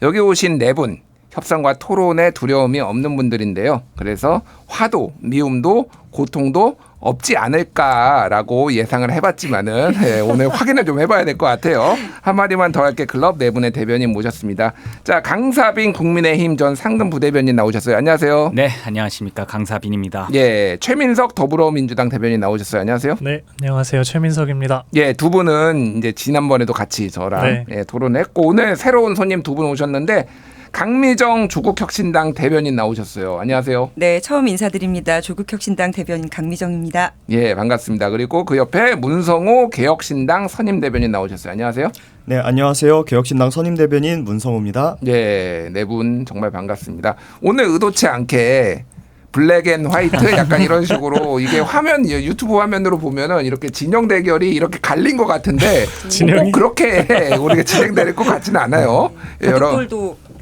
여기 오신 네 분 협상과 토론에 두려움이 없는 분들인데요. 그래서 화도, 미움도, 고통도 없지 않을까라고 예상을 해봤지만은 오늘 확인을 좀 해봐야 될 것 같아요. 한마디만 더 할게 클럽 네 분의 대변인 모셨습니다. 자, 강사빈 국민의힘 전 상근 부대변인 나오셨어요. 안녕하세요. 네, 안녕하십니까. 강사빈입니다. 예, 최민석 더불어민주당 대변인 나오셨어요. 안녕하세요. 네, 안녕하세요. 최민석입니다. 예, 두 분은 이제 지난번에도 같이 저랑 토론했고 오늘 새로운 손님 두 분 오셨는데 강미정 조국혁신당 대변인 나오셨어요. 안녕하세요. 네, 처음 인사드립니다. 조국혁신당 대변인 강미정입니다. 예, 반갑습니다. 그리고 그 옆에 문성호 개혁신당 선임 대변인 나오셨어요. 안녕하세요. 네, 안녕하세요. 개혁신당 선임 대변인 문성호입니다. 예, 네 분 정말 반갑습니다. 오늘 의도치 않게 블랙 앤 화이트 약간 이런 식으로 이게 화면 유튜브 화면으로 보면은 이렇게 진영 대결이 이렇게 갈린 것 같은데 꼭 그렇게 우리가 진행될 것 같지는 않아요.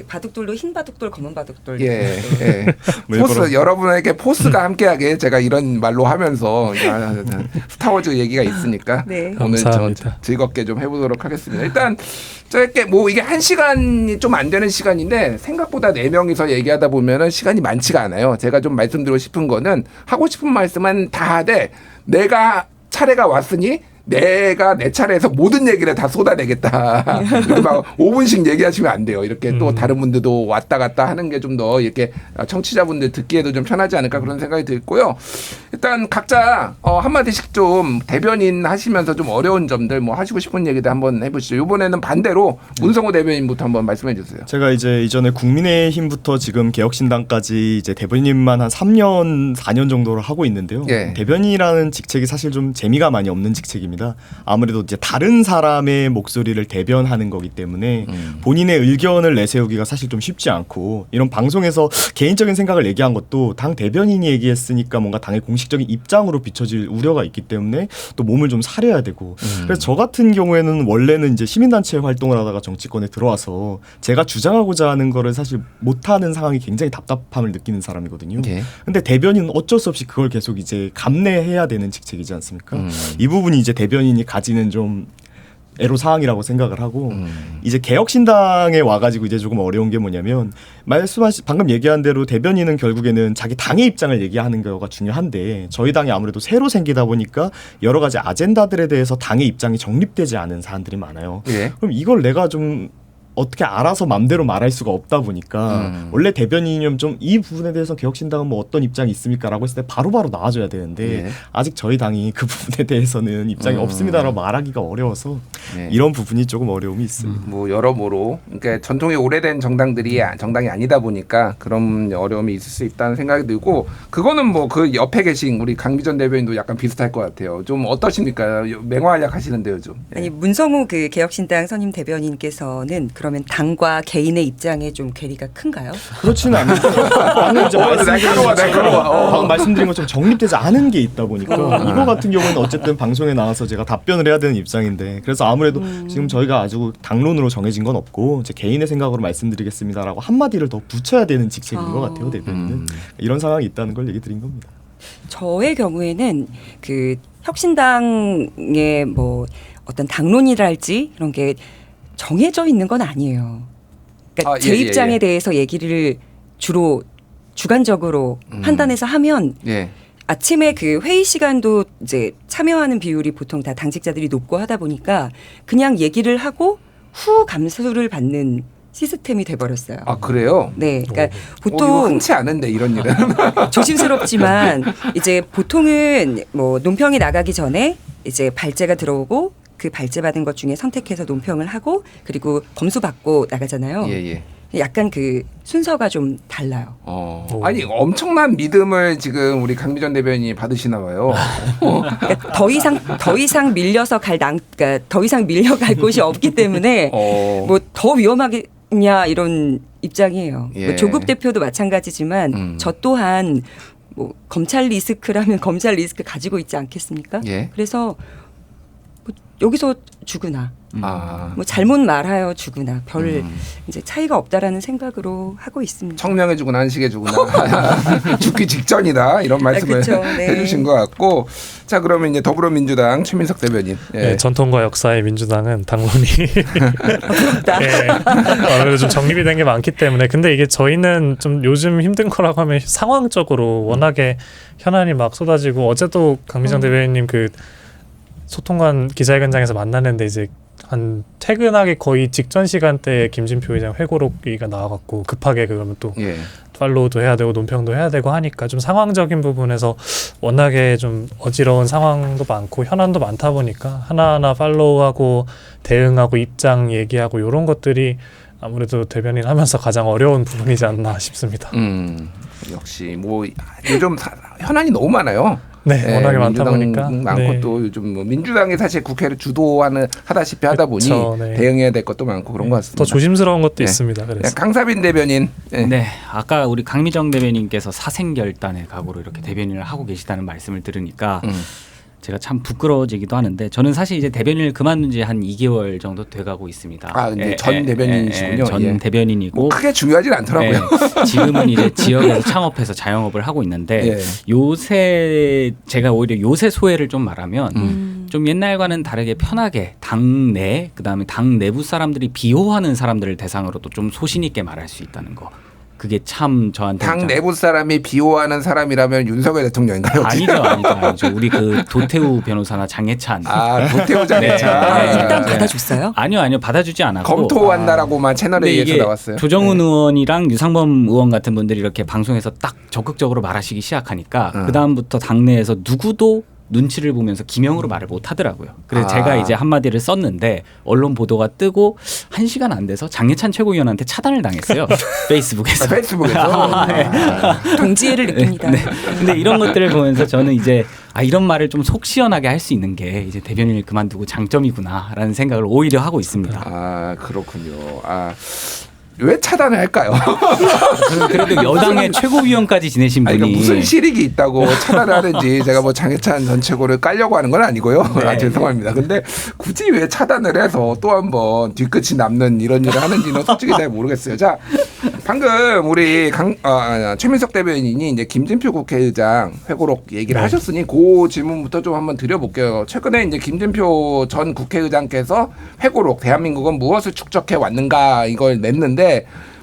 바둑돌도 흰 바둑돌, 검은 바둑돌. 예. 포스 여러분에게 포스가 함께하게 제가 이런 말로 하면서 스타워즈 얘기가 있으니까 네. 오늘 저 즐겁게 좀 해보도록 하겠습니다. 일단 짧게 뭐 이게 1시간이 좀 안 되는 시간인데 생각보다 4명이서 얘기하다 보면은 시간이 많지가 않아요. 제가 좀 말씀드리고 싶은 거는 하고 싶은 말씀은 다 하되 내가 차례가 왔으니 내가 내 차례에서 모든 얘기를 다 쏟아내겠다. 이렇게 막 5분씩 얘기하시면 안 돼요. 이렇게 또 다른 분들도 왔다 갔다 하는 게 좀 더 이렇게 청취자분들 듣기에도 좀 편하지 않을까 그런 생각이 들고요. 일단 각자 한마디씩 좀 대변인 하시면서 좀 어려운 점들 뭐 하시고 싶은 얘기들 한번 해보시죠. 이번에는 반대로 문성호 대변인부터 한번 말씀해 주세요. 제가 이제 이전에 국민의힘부터 지금 개혁신당까지 이제 대변인만 한 3년, 4년 정도를 하고 있는데요. 예. 대변인이라는 직책이 사실 좀 재미가 많이 없는 직책입니다. 아무래도 이제 다른 사람의 목소리를 대변하는 거기 때문에 본인의 의견을 내세우기가 사실 좀 쉽지 않고 이런 방송에서 개인적인 생각을 얘기한 것도 당 대변인이 얘기했으니까 뭔가 당의 공식적인 입장으로 비춰질 우려가 있기 때문에 또 몸을 좀 사려야 되고 그래서 저 같은 경우에는 원래는 이제 시민단체 활동을 하다가 정치권에 들어와서 제가 주장하고자 하는 거를 사실 못하는 상황이 굉장히 답답함을 느끼는 사람이거든요. 근데 대변인은 어쩔 수 없이 그걸 계속 이제 감내해야 되는 직책이지 않습니까? 이 부분이 이제 대변인이 가지는 좀 애로사항이라고 생각을 하고 이제 개혁신당에 와가지고 이제 조금 어려운 게 뭐냐면 방금 얘기한 대로 대변인은 결국에는 자기 당의 입장을 얘기하는 거가 중요한데 저희 당이 아무래도 새로 생기다 보니까 여러 가지 아젠다들에 대해서 당의 입장이 정립되지 않은 사안들이 많아요. 그럼 이걸 내가 좀 어떻게 알아서 맘대로 말할 수가 없다 보니까 원래 대변인이면 좀 이 부분에 대해서 개혁신당은 뭐 어떤 입장이 있습니까? 라고 했을 때 바로바로 나와줘야 되는데 아직 저희 당이 그 부분에 대해서는 입장이 없습니다라고 말하기가 어려워서 이런 부분이 조금 어려움이 있습니다. 뭐 여러모로 그러니까 전통이 오래된 정당이 아니다 보니까 그런 어려움이 있을 수 있다는 생각이 들고 그거는 뭐 그 옆에 계신 우리 강미전 대변인도 약간 비슷할 것 같아요. 좀 어떠십니까? 맹활약 하시는데요, 좀. 아니 문성호 그 개혁신당 선임 대변인께서는 그러면 당과 개인의 입장에 좀 괴리가 큰가요? 그렇지는 않는데 방금 이제 말씀드린 것처럼 정립되지 않은 게 있다 보니까 이거 같은 경우는 어쨌든 방송에 나와서 제가 답변을 해야 되는 입장인데 그래서 아무래도 지금 저희가 아주 당론으로 정해진 건 없고 제 개인의 생각으로 말씀드리겠습니다라고 한마디를 더 붙여야 되는 직책인 것 같아요. 대변인은 이런 상황이 있다는 걸 얘기 드린 겁니다. 저의 경우에는 그 혁신당의 뭐 어떤 당론이랄지 이런 게 정해져 있는 건 아니에요. 그러니까 제 입장에 대해서 얘기를 주로 주관적으로 판단해서 하면 아침에 그 회의 시간도 이제 참여하는 비율이 보통 다 당직자들이 높고 하다 보니까 그냥 얘기를 하고 후 감수를 받는 시스템이 돼버렸어요. 아 그래요? 네, 그러니까 이거 보통 흔치 않은데 이런 일은 조심스럽지만 이제 보통은 뭐 논평이 나가기 전에 이제 발제가 들어오고 그 발제받은 것 중에 선택해서 논평을 하고 그리고 검수받고 나가잖아요. 약간 그 순서가 좀 달라요. 아니 엄청난 믿음을 지금 우리 강미전 대변인이 받으시나 봐요. 그러니까 더 이상 밀려서 그러니까 더 이상 밀려갈 곳이 없기 때문에 뭐 더 위험하겠냐 이런 입장이에요. 뭐 조국 대표도 마찬가지지만 저 또한 뭐 검찰 리스크라면 검찰 리스크 가지고 있지 않겠습니까? 그래서 여기서 죽으나 뭐 잘못 말하여 주구나 별 이제 차이가 없다라는 생각으로 하고 있습니다. 청명해 주구나 한식해 주구나 죽기 직전이다 이런 말씀을 그쵸, 네. 해주신 것 같고 자 그러면 이제 더불어민주당 최민석 대변인 네, 전통과 역사의 민주당은 당론이 부럽다. 네, 아무래도 좀 정립이 된 게 많기 때문에 근데 이게 저희는 좀 요즘 힘든 거라고 하면 상황적으로 워낙에 현안이 막 쏟아지고 어제도 강미정 대변인님 그 소통관 기자회견장에서 만났는데 이제 한 퇴근하기 거의 직전 시간대에 김진표 의장 회고록이 나와갖고 급하게 그러면 또 예. 팔로우도 해야 되고 논평도 해야 되고 하니까 좀 상황적인 부분에서 워낙에 좀 어지러운 상황도 많고 현안도 많다 보니까 하나하나 팔로우하고 대응하고 입장 얘기하고 이런 것들이 아무래도 대변인 하면서 가장 어려운 부분이지 않나 싶습니다. 역시 뭐 요즘 현안이 너무 많아요. 네, 워낙에 많다 보니까 많고 네. 또 요즘 뭐 민주당이 사실 국회를 하다시피 하다 보니 그쵸, 네. 대응해야 될 것도 많고 그런 것 같습니다. 더 조심스러운 것도 네. 있습니다. 그래서 강사빈 대변인. 네. 네, 아까 우리 강미정 대변인께서 사생결단의 각오로 이렇게 대변인을 하고 계시다는 말씀을 들으니까 제가 참 부끄러워지기도 하는데 저는 사실 이제 대변인을 그만둔 지 한 2개월 정도 돼가고 있습니다. 아, 근데 전 대변인이시군요. 전 예. 대변인이고 뭐 크게 중요하진 않더라고요. 네, 지금은 이제 지역에서 창업해서 자영업을 하고 있는데 예. 요새 제가 오히려 요새 소회를 좀 말하면 좀 옛날과는 다르게 편하게 당내 그다음에 당 내부 사람들이 비호하는 사람들을 대상으로도 좀 소신 있게 말할 수 있다는 거. 그게 참 저한테 당 내부 사람이 비호하는 사람이라면 윤석열 대통령인가요? 아니죠. 우리 그 도태우 변호사나 장해찬. 도태우 장해찬. 네. 일단 받아줬어요? 아니요, 받아주지 않았고. 검토한다라고만 채널에 근데 의해서 이게 나왔어요. 조정훈 의원이랑 유상범 의원 같은 분들이 이렇게 방송에서 딱 적극적으로 말하시기 시작하니까 그 다음부터 당내에서 누구도 눈치를 보면서 기명으로 말을 못 하더라고요. 그래서 제가 이제 한마디를 썼는데 언론 보도가 뜨고 1시간 안 돼서 장해찬 최고위원한테 차단을 당했어요. 페이스북에서. 페이스북에서. 동지애를 느낍니다. 네. 근데 이런 것들을 보면서 저는 이제 이런 말을 좀 속 시원하게 할 수 있는 게 이제 대변인을 그만두고 장점이구나라는 생각을 오히려 하고 있습니다. 그렇군요. 왜 차단을 할까요? 그래도 여당의 최고위원까지 지내신 분이 그러니까 무슨 실익이 있다고 차단을 하는지 제가 뭐 장해찬 전 최고를 깔려고 하는 건 아니고요. 죄송합니다. 근데 굳이 왜 차단을 해서 또 한번 뒤끝이 남는 이런 일을 하는지는 솔직히 잘 모르겠어요. 자, 방금 우리 최민석 대변인이 이제 김진표 국회의장 회고록 얘기를 하셨으니 그 질문부터 좀 한번 드려볼게요. 최근에 이제 김진표 전 국회의장께서 회고록 대한민국은 무엇을 축적해 왔는가 이걸 냈는데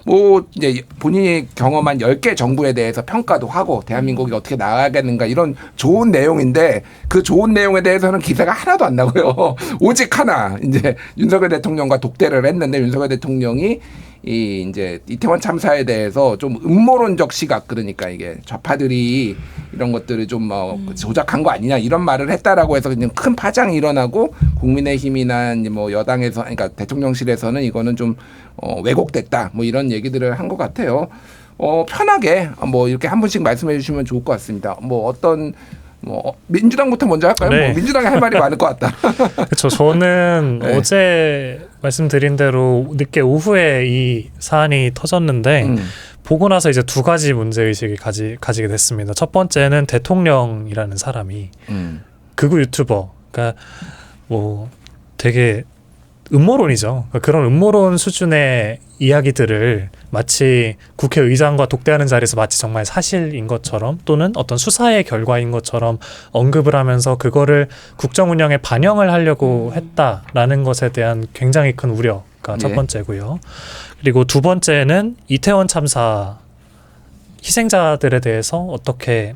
뭐 이제 본인이 경험한 10개 정부에 대해서 평가도 하고 대한민국이 어떻게 나아가겠는가 이런 좋은 내용인데 그 좋은 내용에 대해서는 기사가 하나도 안 나고요. 오직 하나 이제 윤석열 대통령과 독대를 했는데 윤석열 대통령이 이제 이태원 참사에 대해서 좀 음모론적 시각 그러니까 이게 좌파들이 이런 것들을 좀 조작한 거 아니냐 이런 말을 했다라고 해서 그냥 큰 파장이 일어나고 국민의힘이나 뭐 여당에서 그러니까 대통령실에서는 이거는 좀 왜곡됐다 뭐 이런 얘기들을 한 것 같아요. 편하게 뭐 이렇게 한 분씩 말씀해 주시면 좋을 것 같습니다. 뭐 어떤 민주당부터 먼저 할까요? 네. 뭐 민주당이 할 말이 많을 것 같다. 그렇죠. 저는 네. 어제 말씀드린 대로 늦게 오후에 이 사안이 터졌는데 보고 나서 이제 두 가지 문제 의식이 가지게 됐습니다. 첫 번째는 대통령이라는 사람이 극우 유튜버, 그러니까 뭐 되게 음모론이죠. 그러니까 그런 음모론 수준의 이야기들을 마치 국회의장과 독대하는 자리에서 마치 정말 사실인 것처럼 또는 어떤 수사의 결과인 것처럼 언급을 하면서 그거를 국정 운영에 반영을 하려고 했다라는 것에 대한 굉장히 큰 우려가 첫 번째고요. 그리고 두 번째는 이태원 참사 희생자들에 대해서 어떻게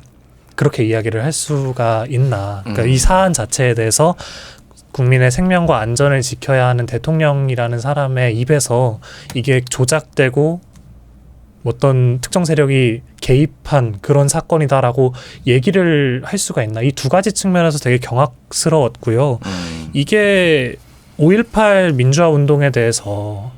그렇게 이야기를 할 수가 있나. 그러니까 이 사안 자체에 대해서 국민의 생명과 안전을 지켜야 하는 대통령이라는 사람의 입에서 이게 조작되고 어떤 특정 세력이 개입한 그런 사건이다라고 얘기를 할 수가 있나. 이 두 가지 측면에서 되게 경악스러웠고요. 이게 5.18 민주화 운동에 대해서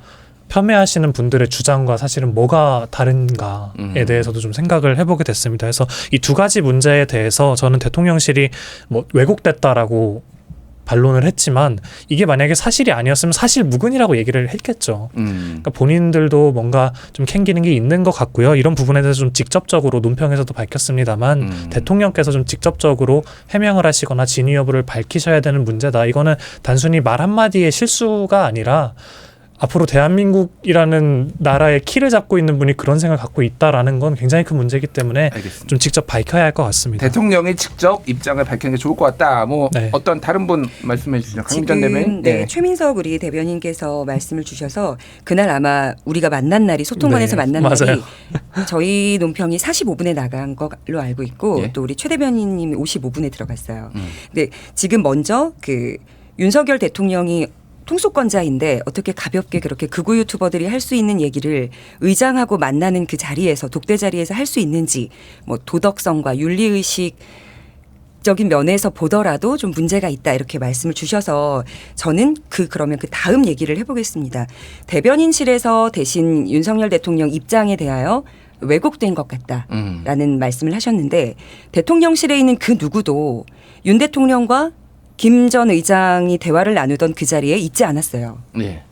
폄훼하시는 분들의 주장과 사실은 뭐가 다른가에 대해서도 좀 생각을 해보게 됐습니다. 그래서 이 두 가지 문제에 대해서 저는 대통령실이 뭐 왜곡됐다라고 반론을 했지만 이게 만약에 사실이 아니었으면 사실 무근이라고 얘기를 했겠죠. 그러니까 본인들도 뭔가 좀 캥기는 게 있는 것 같고요. 이런 부분에 대해서 좀 직접적으로 논평에서도 밝혔습니다만 대통령께서 좀 직접적으로 해명을 하시거나 진위 여부를 밝히셔야 되는 문제다. 이거는 단순히 말 한마디의 실수가 아니라 앞으로 대한민국이라는 나라의 키를 잡고 있는 분이 그런 생각을 갖고 있다라는 건 굉장히 큰 문제이기 때문에 알겠습니다. 좀 직접 밝혀야 할 것 같습니다. 대통령이 직접 입장을 밝히는 게 좋을 것 같다. 뭐 네. 어떤 다른 분 말씀해 주시죠. 강민전 지금 대변인. 네, 최민석 우리 대변인께서 말씀을 주셔서 그날 아마 우리가 만난 날이 소통관에서 네, 만난 맞아요. 날이 저희 논평이 45분에 나간 걸로 알고 있고 예. 또 우리 최 대변인님이 55분에 들어갔어요. 근데 지금 먼저 그 윤석열 대통령이 통수권자인데 어떻게 가볍게 그렇게 극우 유튜버들이 할 수 있는 얘기를 의장하고 만나는 그 자리에서 독대 자리에서 할 수 있는지 뭐 도덕성과 윤리의식 적인 면에서 보더라도 좀 문제가 있다 이렇게 말씀을 주셔서 저는 그러면 그 다음 얘기를 해보겠습니다. 대변인실에서 대신 윤석열 대통령 입장에 대하여 왜곡된 것 같다라는 말씀을 하셨는데 대통령실에 있는 그 누구도 윤 대통령과 김 전 의장이 대화를 나누던 그 자리에 있지 않았어요. 예.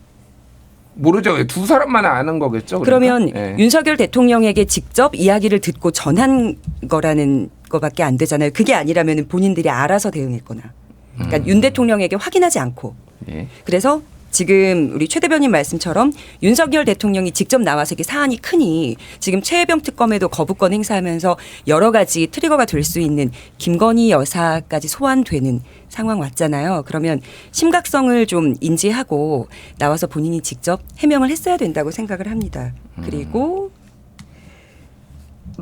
모르죠. 두 사람만 아는 거겠죠. 그러면 예. 윤석열 대통령에게 직접 이야기를 듣고 전한 거라는 거밖에 안 되잖아요. 그게 아니라면 본인들이 알아서 대응했거나. 그러니까 윤 대통령에게 확인하지 않고. 예. 그래서 지금 우리 최 대변인 말씀처럼 윤석열 대통령이 직접 나와서 이게 사안이 크니 지금 최혜병 특검에도 거부권 행사하면서 여러 가지 트리거가 될 수 있는 김건희 여사까지 소환되는 상황 왔잖아요. 그러면 심각성을 좀 인지하고 나와서 본인이 직접 해명을 했어야 된다고 생각을 합니다. 그리고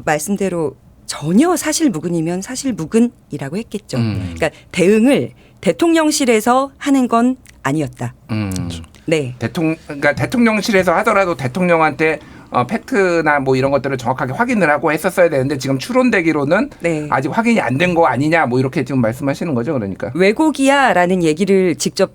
말씀대로 전혀 사실 무근이면 사실 무근이라고 했겠죠. 그러니까 대응을 대통령실에서 하는 건 아니었다. 네. 그러니까 대통령실에서 하더라도 대통령한테 팩트나 뭐 이런 것들을 정확하게 확인을 하고 했었어야 되는데 지금 추론되기로는 네. 아직 확인이 안 된 거 아니냐 뭐 이렇게 지금 말씀하시는 거죠, 그러니까. 왜곡이야라는 얘기를 직접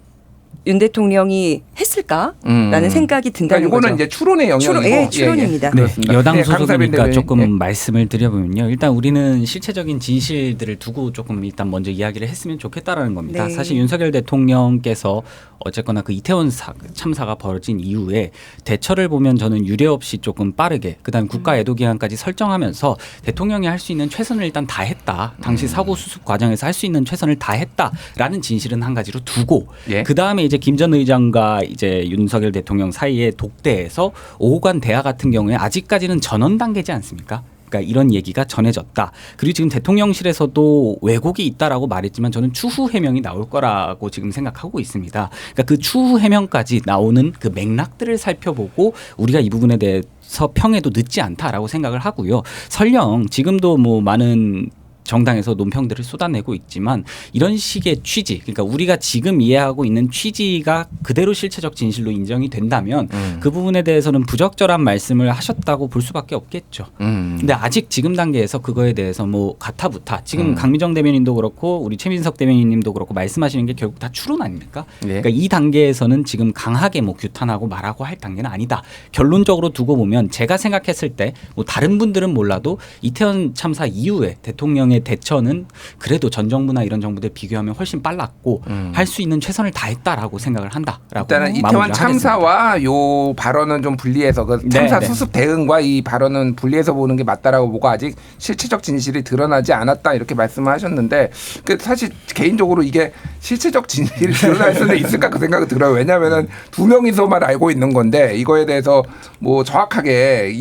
윤 대통령이 했을까라는 생각이 든다는 그러니까 이거는 거죠. 이제 추론의 영역이고. 예, 추론입니다. 네, 그렇습니다. 여당 네, 강사빈 소속이니까 대변인. 조금 네. 말씀을 드려보면요. 일단 우리는 실체적인 진실들을 두고 조금 일단 먼저 이야기를 했으면 좋겠다라는 겁니다. 네. 사실 윤석열 대통령께서 어쨌거나 그 이태원 참사가 벌어진 이후에 대처를 보면 저는 유례 없이 조금 빠르게 그다음 국가 애도 기간까지 설정하면서 대통령이 할 수 있는 최선을 일단 다 했다. 당시 사고 수습 과정에서 할 수 있는 최선을 다 했다라는 진실은 한 가지로 두고 예. 그다음에 이제 김 전 의장과 이제 윤석열 대통령 사이의 독대에서 오호관 대화 같은 경우에 아직까지는 전원 단계지 않습니까? 그러니까 이런 얘기가 전해졌다. 그리고 지금 대통령실에서도 왜곡이 있다라고 말했지만 저는 추후 해명이 나올 거라고 지금 생각하고 있습니다. 그러니까 그 추후 해명까지 나오는 그 맥락들을 살펴보고 우리가 이 부분에 대해서 평에도 늦지 않다라고 생각을 하고요. 설령 지금도 뭐 많은 정당에서 논평들을 쏟아내고 있지만 이런 식의 취지, 그러니까 우리가 지금 이해하고 있는 취지가 그대로 실체적 진실로 인정이 된다면 그 부분에 대해서는 부적절한 말씀을 하셨다고 볼 수밖에 없겠죠. 근데 아직 지금 단계에서 그거에 대해서 뭐 가타부타 지금 강미정 대변인도 그렇고 우리 최민석 대변인님도 그렇고 말씀하시는 게 결국 다 추론 아닙니까? 예. 그러니까 이 단계에서는 지금 강하게 뭐 규탄하고 말하고 할 단계는 아니다. 결론적으로 두고 보면 제가 생각했을 때 뭐 다른 분들은 몰라도 이태원 참사 이후에 대통령의 대처는 그래도 전 정부나 이런 정부들 비교하면 훨씬 빨랐고 할 수 있는 최선을 다했다라고 생각을 한다라고 일단은 이태원 마무리를 참사와 요 발언은 좀 분리해서 그 참사 네. 수습 대응과 이 발언은 분리해서 보는 게 맞다라고 보고 아직 실체적 진실이 드러나지 않았다 이렇게 말씀하셨는데 그 사실 개인적으로 이게 실체적 진실이 드러날 수는 있을까 그 생각이 들어요. 왜냐하면은 두 명이서만 알고 있는 건데 이거에 대해서 뭐 정확하게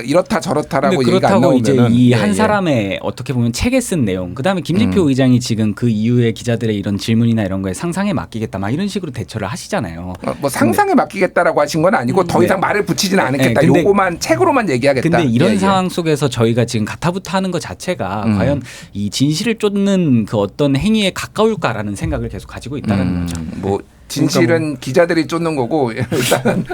이렇다 저렇다라고 근데 얘기가 안 그렇다고 이제 나오면은 이 예, 한 예. 사람의 어떻게 보면 책에 쓴 내용, 그다음에 김진표 의장이 지금 그 이후에 기자들의 이런 질문이나 이런 거에 상상에 맡기겠다, 막 이런 식으로 대처를 하시잖아요. 뭐 상상에 맡기겠다라고 하신 건 아니고 더 이상 말을 붙이지는 않겠다. 네, 근데- 요거만 책으로만 얘기하겠다. 근데 이런 예, 예. 상황 속에서 저희가 지금 가타부타 하는 것 자체가 과연 이 진실을 쫓는 그 어떤 행위에 가까울까라는 생각을 계속 가지고 있다는 거죠. 뭐 진실은 기자들이 쫓는 거고 일단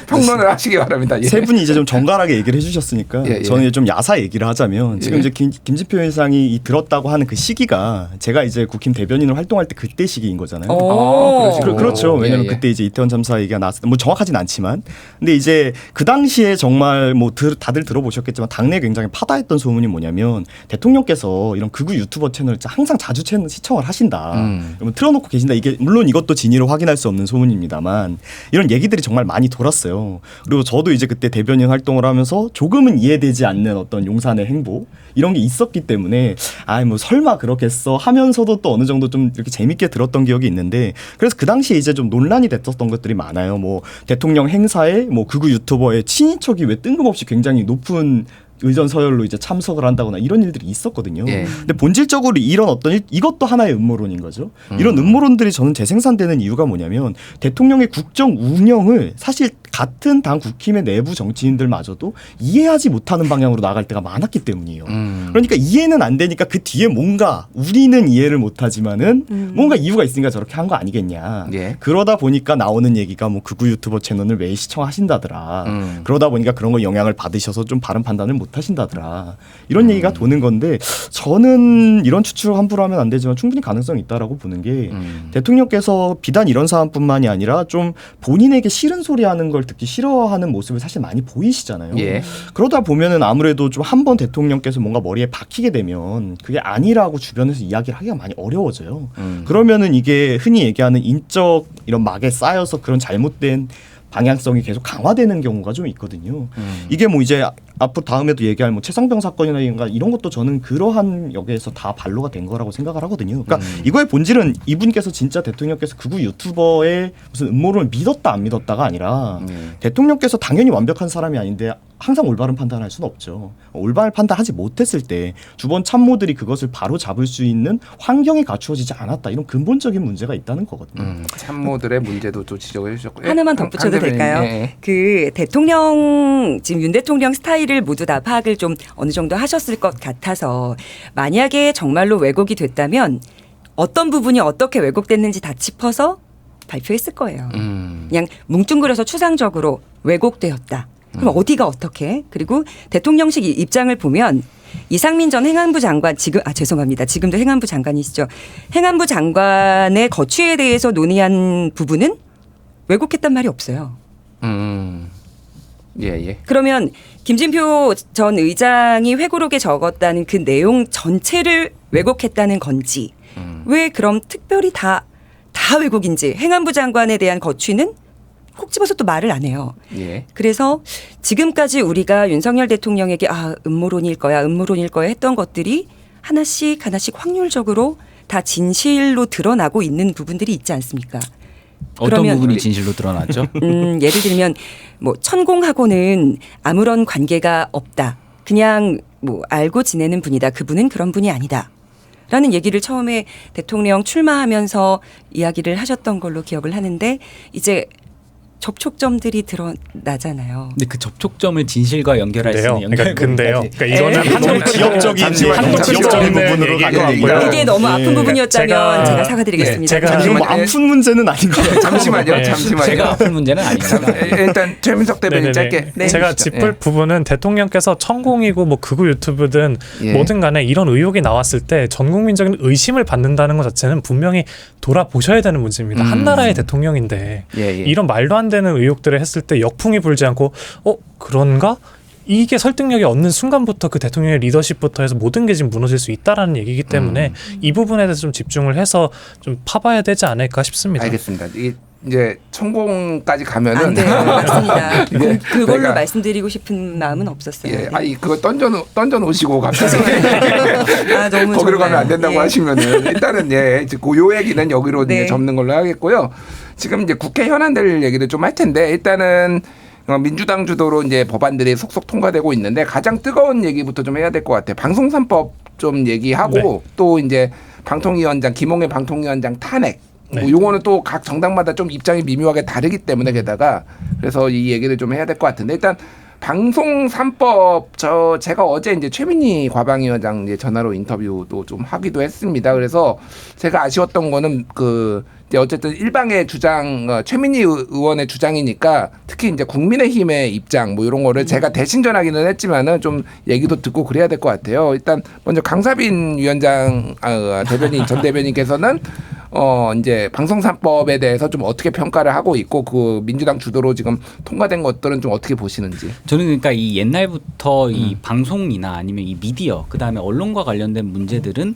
평론을 하시기 바랍니다. 예. 세 분이 이제 좀 정갈하게 얘기를 해주셨으니까 예, 예. 저는 이제 좀 야사 얘기를 하자면 지금 예. 이제 김진표 회장이 이 들었다고 하는 그 시기가 제가 이제 국힘 대변인으로 활동할 때 그때 시기인 거잖아요. 그러시군요. 그렇죠. 왜냐하면 예, 예. 그때 이제 이태원 참사 얘기가 나왔을 때 뭐 정확하진 않지만 근데 이제 그 당시에 정말 뭐 다들 들어보셨겠지만 당내에 굉장히 파다했던 소문이 뭐냐면 대통령께서 이런 극우 유튜버 채널을 항상 자주 시청을 하신다. 그러면 틀어놓고 계신다. 이게 물론 이것도 진위로 확인할 수 없는 소문입니다만 이런 얘기들이 정말 많이 돌았어요. 그리고 저도 이제 그때 대변인 활동을 하면서 조금은 이해되지 않는 어떤 용산의 행보 이런 게 있었기 때문에 뭐 설마 그렇겠어 하면서도 또 어느 정도 좀 이렇게 재밌게 들었던 기억이 있는데 그래서 그 당시에 이제 좀 논란이 됐었던 것들이 많아요. 뭐 대통령 행사에 뭐 극우 유튜버의 친인척이 왜 뜬금없이 굉장히 높은 의전 서열로 이제 참석을 한다거나 이런 일들이 있었거든요. 예. 근데 본질적으로 이런 어떤 이것도 하나의 음모론인 거죠. 이런 음모론들이 저는 재생산되는 이유가 뭐냐면 대통령의 국정 운영을 사실 같은 당 국힘의 내부 정치인들마저도 이해하지 못하는 방향으로 나갈 때가 많았기 때문이에요. 그러니까 이해는 안 되니까 그 뒤에 뭔가 우리는 이해를 못하지만은 뭔가 이유가 있으니까 저렇게 한 거 아니겠냐. 예. 그러다 보니까 나오는 얘기가 뭐 극우 유튜버 채널을 왜 시청하신다더라. 그러다 보니까 그런 거 영향을 받으셔서 좀 바른 판단을 못 하신다더라. 이런 얘기가 도는 건데 저는 이런 추측을 함부로 하면 안 되지만 충분히 가능성이 있다라고 보는 게 대통령께서 비단 이런 사안뿐만이 아니라 좀 본인에게 싫은 소리 하는 걸 듣기 싫어하는 모습을 사실 많이 보이시잖아요. 예. 그러다 보면은 아무래도 좀 한 번 대통령께서 뭔가 머리에 박히게 되면 그게 아니라고 주변에서 이야기를 하기가 많이 어려워져요. 그러면은 이게 흔히 얘기하는 인적 이런 막에 쌓여서 그런 잘못된 방향성이 계속 강화되는 경우가 좀 있거든요. 이게 뭐 이제 앞으로 다음에도 얘기할 뭐 최상병 사건이나 이런 것도 저는 그러한 역에서 다 반로가 된 거라고 생각을 하거든요. 그러니까 이거의 본질은 이분께서 진짜 대통령께서 극우 유튜버의 무슨 음모론을 믿었다 안 믿었다가 아니라 대통령께서 당연히 완벽한 사람이 아닌데 항상 올바른 판단을 할 수는 없죠. 올바른 판단하지 못했을 때 주변 참모들이 그것을 바로 잡을 수 있는 환경이 갖추어지지 않았다. 이런 근본적인 문제가 있다는 거거든요. 참모들의 문제도 또 지적을 해주셨고 하나만 덧붙여도 될까요? 예. 그 대통령 지금 윤 대통령 스타일을 모두 다 파악을 좀 어느 정도 하셨을 것 같아서 만약에 정말로 왜곡이 됐다면 어떤 부분이 어떻게 왜곡됐는지 다 짚어서 발표했을 거예요. 그냥 뭉뚱그려서 추상적으로 왜곡되었다. 그럼 어디가 어떻게? 그리고 대통령실 입장을 보면 이상민 전 행안부 장관 죄송합니다. 지금도 행안부 장관이시죠. 행안부 장관의 거취에 대해서 논의한 부분은 왜곡했단 말이 없어요. 예. 그러면 김진표 전 의장이 회고록에 적었다는 그 내용 전체를 왜곡했다는 건지 왜 그럼 특별히 다 왜곡인지 행안부 장관에 대한 거취는 콕 집어서 또 말을 안 해요. 예. 그래서 지금까지 우리가 윤석열 대통령에게 음모론일 거야 했던 것들이 하나씩 확률적으로 다 진실로 드러나고 있는 부분들이 있지 않습니까? 어떤 그러면 부분이 진실로 드러났죠? 예를 들면 뭐 천공하고는 아무런 관계가 없다. 그냥 뭐 알고 지내는 분이다. 그분은 그런 분이 아니다. 라는 얘기를 처음에 대통령 출마하면서 이야기를 하셨던 걸로 기억을 하는데 이제 접촉점들이 드러나잖아요. 근데 그 접촉점을 진실과 연결할 수 있는 연결 근데요. 그러니까 이거는 너무 지역적인 부분으로 얘기가 가고요. 그게 너무 아픈 부분이었다면 제가 사과드리겠습니다. 이건 뭐 아픈 문제는 아닌 것 같아요. 잠시만요. 제가 아픈 문제는 아닙니다. 일단 최민석 대변인 짧게. 제가 짚을 부분은 대통령께서 천공이고 뭐 극우 유튜브든 뭐든 간에 이런 의혹이 나왔을 때 전 국민적인 의심을 받는다는 것 자체는 분명히 돌아보셔야 되는 문제입니다. 한 나라의 대통령인데 이런 말도 안 되는 의혹들을 했을 때 역풍이 불지 않고 그런가? 이게 설득력이 없는 순간부터 그 대통령의 리더십부터 해서 모든 게 지금 무너질 수 있다라는 얘기이기 때문에 이 부분에 대해서 좀 집중을 해서 좀 파봐야 되지 않을까 싶습니다. 알겠습니다. 이제 천공까지 가면은 안 돼요. 맞습니다. 그걸로 내가, 말씀드리고 싶은 마음은 없었어요. 예, 그거 던져 놓으시고 갑자기 너무 거기로 정말, 가면 안 된다고 하시면은 일단은 요 얘기는 여기로 이제 접는 걸로 하겠고요. 지금 이제 국회 현안들 얘기를 좀 할 텐데 일단은 민주당 주도로 이제 법안들이 속속 통과되고 있는데 가장 뜨거운 얘기부터 좀 해야 될 것 같아요. 방송산법 좀 얘기하고 또 이제 방통위원장 김홍애 방통위원장 탄핵. 요거는 또 각 정당마다 좀 입장이 미묘하게 다르기 때문에 게다가 그래서 이 얘기를 좀 해야 될 것 같은데 일단 방송 3법 제가 어제 이제 최민희 과방위원장 이제 전화로 인터뷰도 좀 하기도 했습니다. 그래서 제가 아쉬웠던 거는 이제 어쨌든 일방의 주장 최민희 의원의 주장이니까 특히 이제 국민의힘의 입장 뭐 이런 거를 제가 대신 전하기는 했지만은 좀 얘기도 듣고 그래야 될 것 같아요. 일단 먼저 강사빈 위원장 대변인 전 대변인께서는 이제 방송 3법에 대해서 좀 어떻게 평가를 하고 있고 그 민주당 주도로 지금 통과된 것들은 좀 어떻게 보시는지. 저는 그러니까 이 옛날부터 이 방송이나 아니면 이 미디어 그다음에 언론과 관련된 문제들은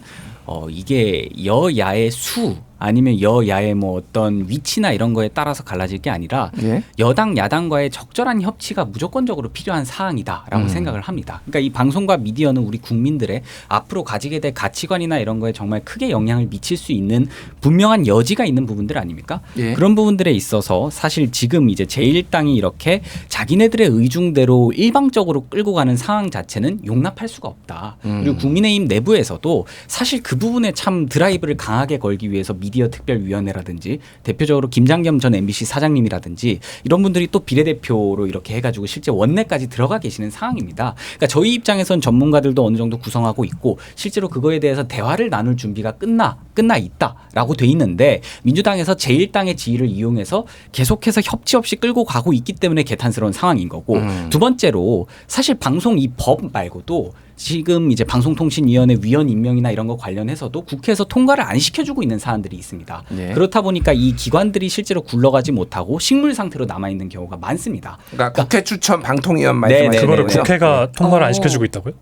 이게 여야의 수 아니면 여야의 뭐 어떤 위치나 이런 거에 따라서 갈라질 게 아니라 예? 여당 야당과의 적절한 협치가 무조건적으로 필요한 사항이다라고 생각을 합니다. 그러니까 이 방송과 미디어는 우리 국민들의 앞으로 가지게 될 가치관이나 이런 거에 정말 크게 영향을 미칠 수 있는 분명한 여지가 있는 부분들 아닙니까? 예. 그런 부분들에 있어서 사실 지금 이제 제1당이 이렇게 자기네들의 의중대로 일방적으로 끌고 가는 상황 자체는 용납할 수가 없다. 그리고 국민의힘 내부에서도 사실 그 부분에 참 드라이브를 강하게 걸기 위해서 미디어 특별위원회라든지 대표적으로 김장겸 전 MBC 사장님이라든지 이런 분들이 또 비례대표로 이렇게 해가지고 실제 원내까지 들어가 계시는 상황입니다. 그러니까 저희 입장에선 전문가들도 어느 정도 구성하고 있고 실제로 그거에 대해서 대화를 나눌 준비가 끝나 있다라고 돼 있는데 민주당에서 제1당의 지위를 이용해서 계속해서 협치 없이 끌고 가고 있기 때문에 개탄스러운 상황인 거고 두 번째로 사실 방송 이 법 말고도 지금 이제 방송통신위원회 위원 임명이나 이런 거 관련해서도 국회에서 통과를 안 시켜주고 있는 사안들이 있습니다. 네. 그렇다 보니까 이 기관들이 실제로 굴러가지 못하고 식물 상태로 남아 있는 경우가 많습니다. 그러니까 국회 추천 방통위원 네, 말씀하시는 네, 그거를 거죠? 국회가 통과를 안 어. 시켜주고 있다고요?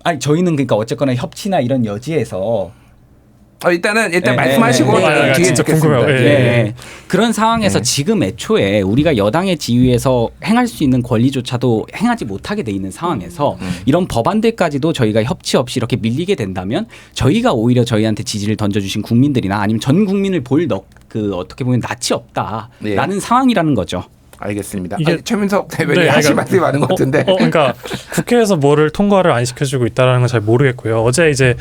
아니 저희는 그러니까 어쨌거나 협치나 이런 여지에서 일단 네, 말씀하시고 네, 뒤에 진짜 듣겠습니다. 궁금해요. 예. 네. 그런 상황에서 지금 애초에 우리가 여당의 지위에서 행할 수 있는 권리조차도 행하지 못하게 돼 있는 상황에서 이런 법안들까지도 저희가 협치 없이 이렇게 밀리게 된다면 저희가 오히려 저희한테 지지를 던져주신 국민들이나 아니면 전 국민을 어떻게 보면 낯이 없다라는 상황이라는 거죠. 알겠습니다. 이게- 최민석 대변인 네, 하실 그러니까- 말씀이 많은 것 같은데. 그러니까 국회에서 뭐를 통과를 안 시켜주고 있다라는 건 잘 모르겠고요. 어제 이제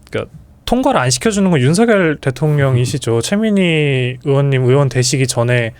그러니까 통과를 안 시켜주는 건 윤석열 대통령이시죠. 최민희 의원님 의원 되시기 전에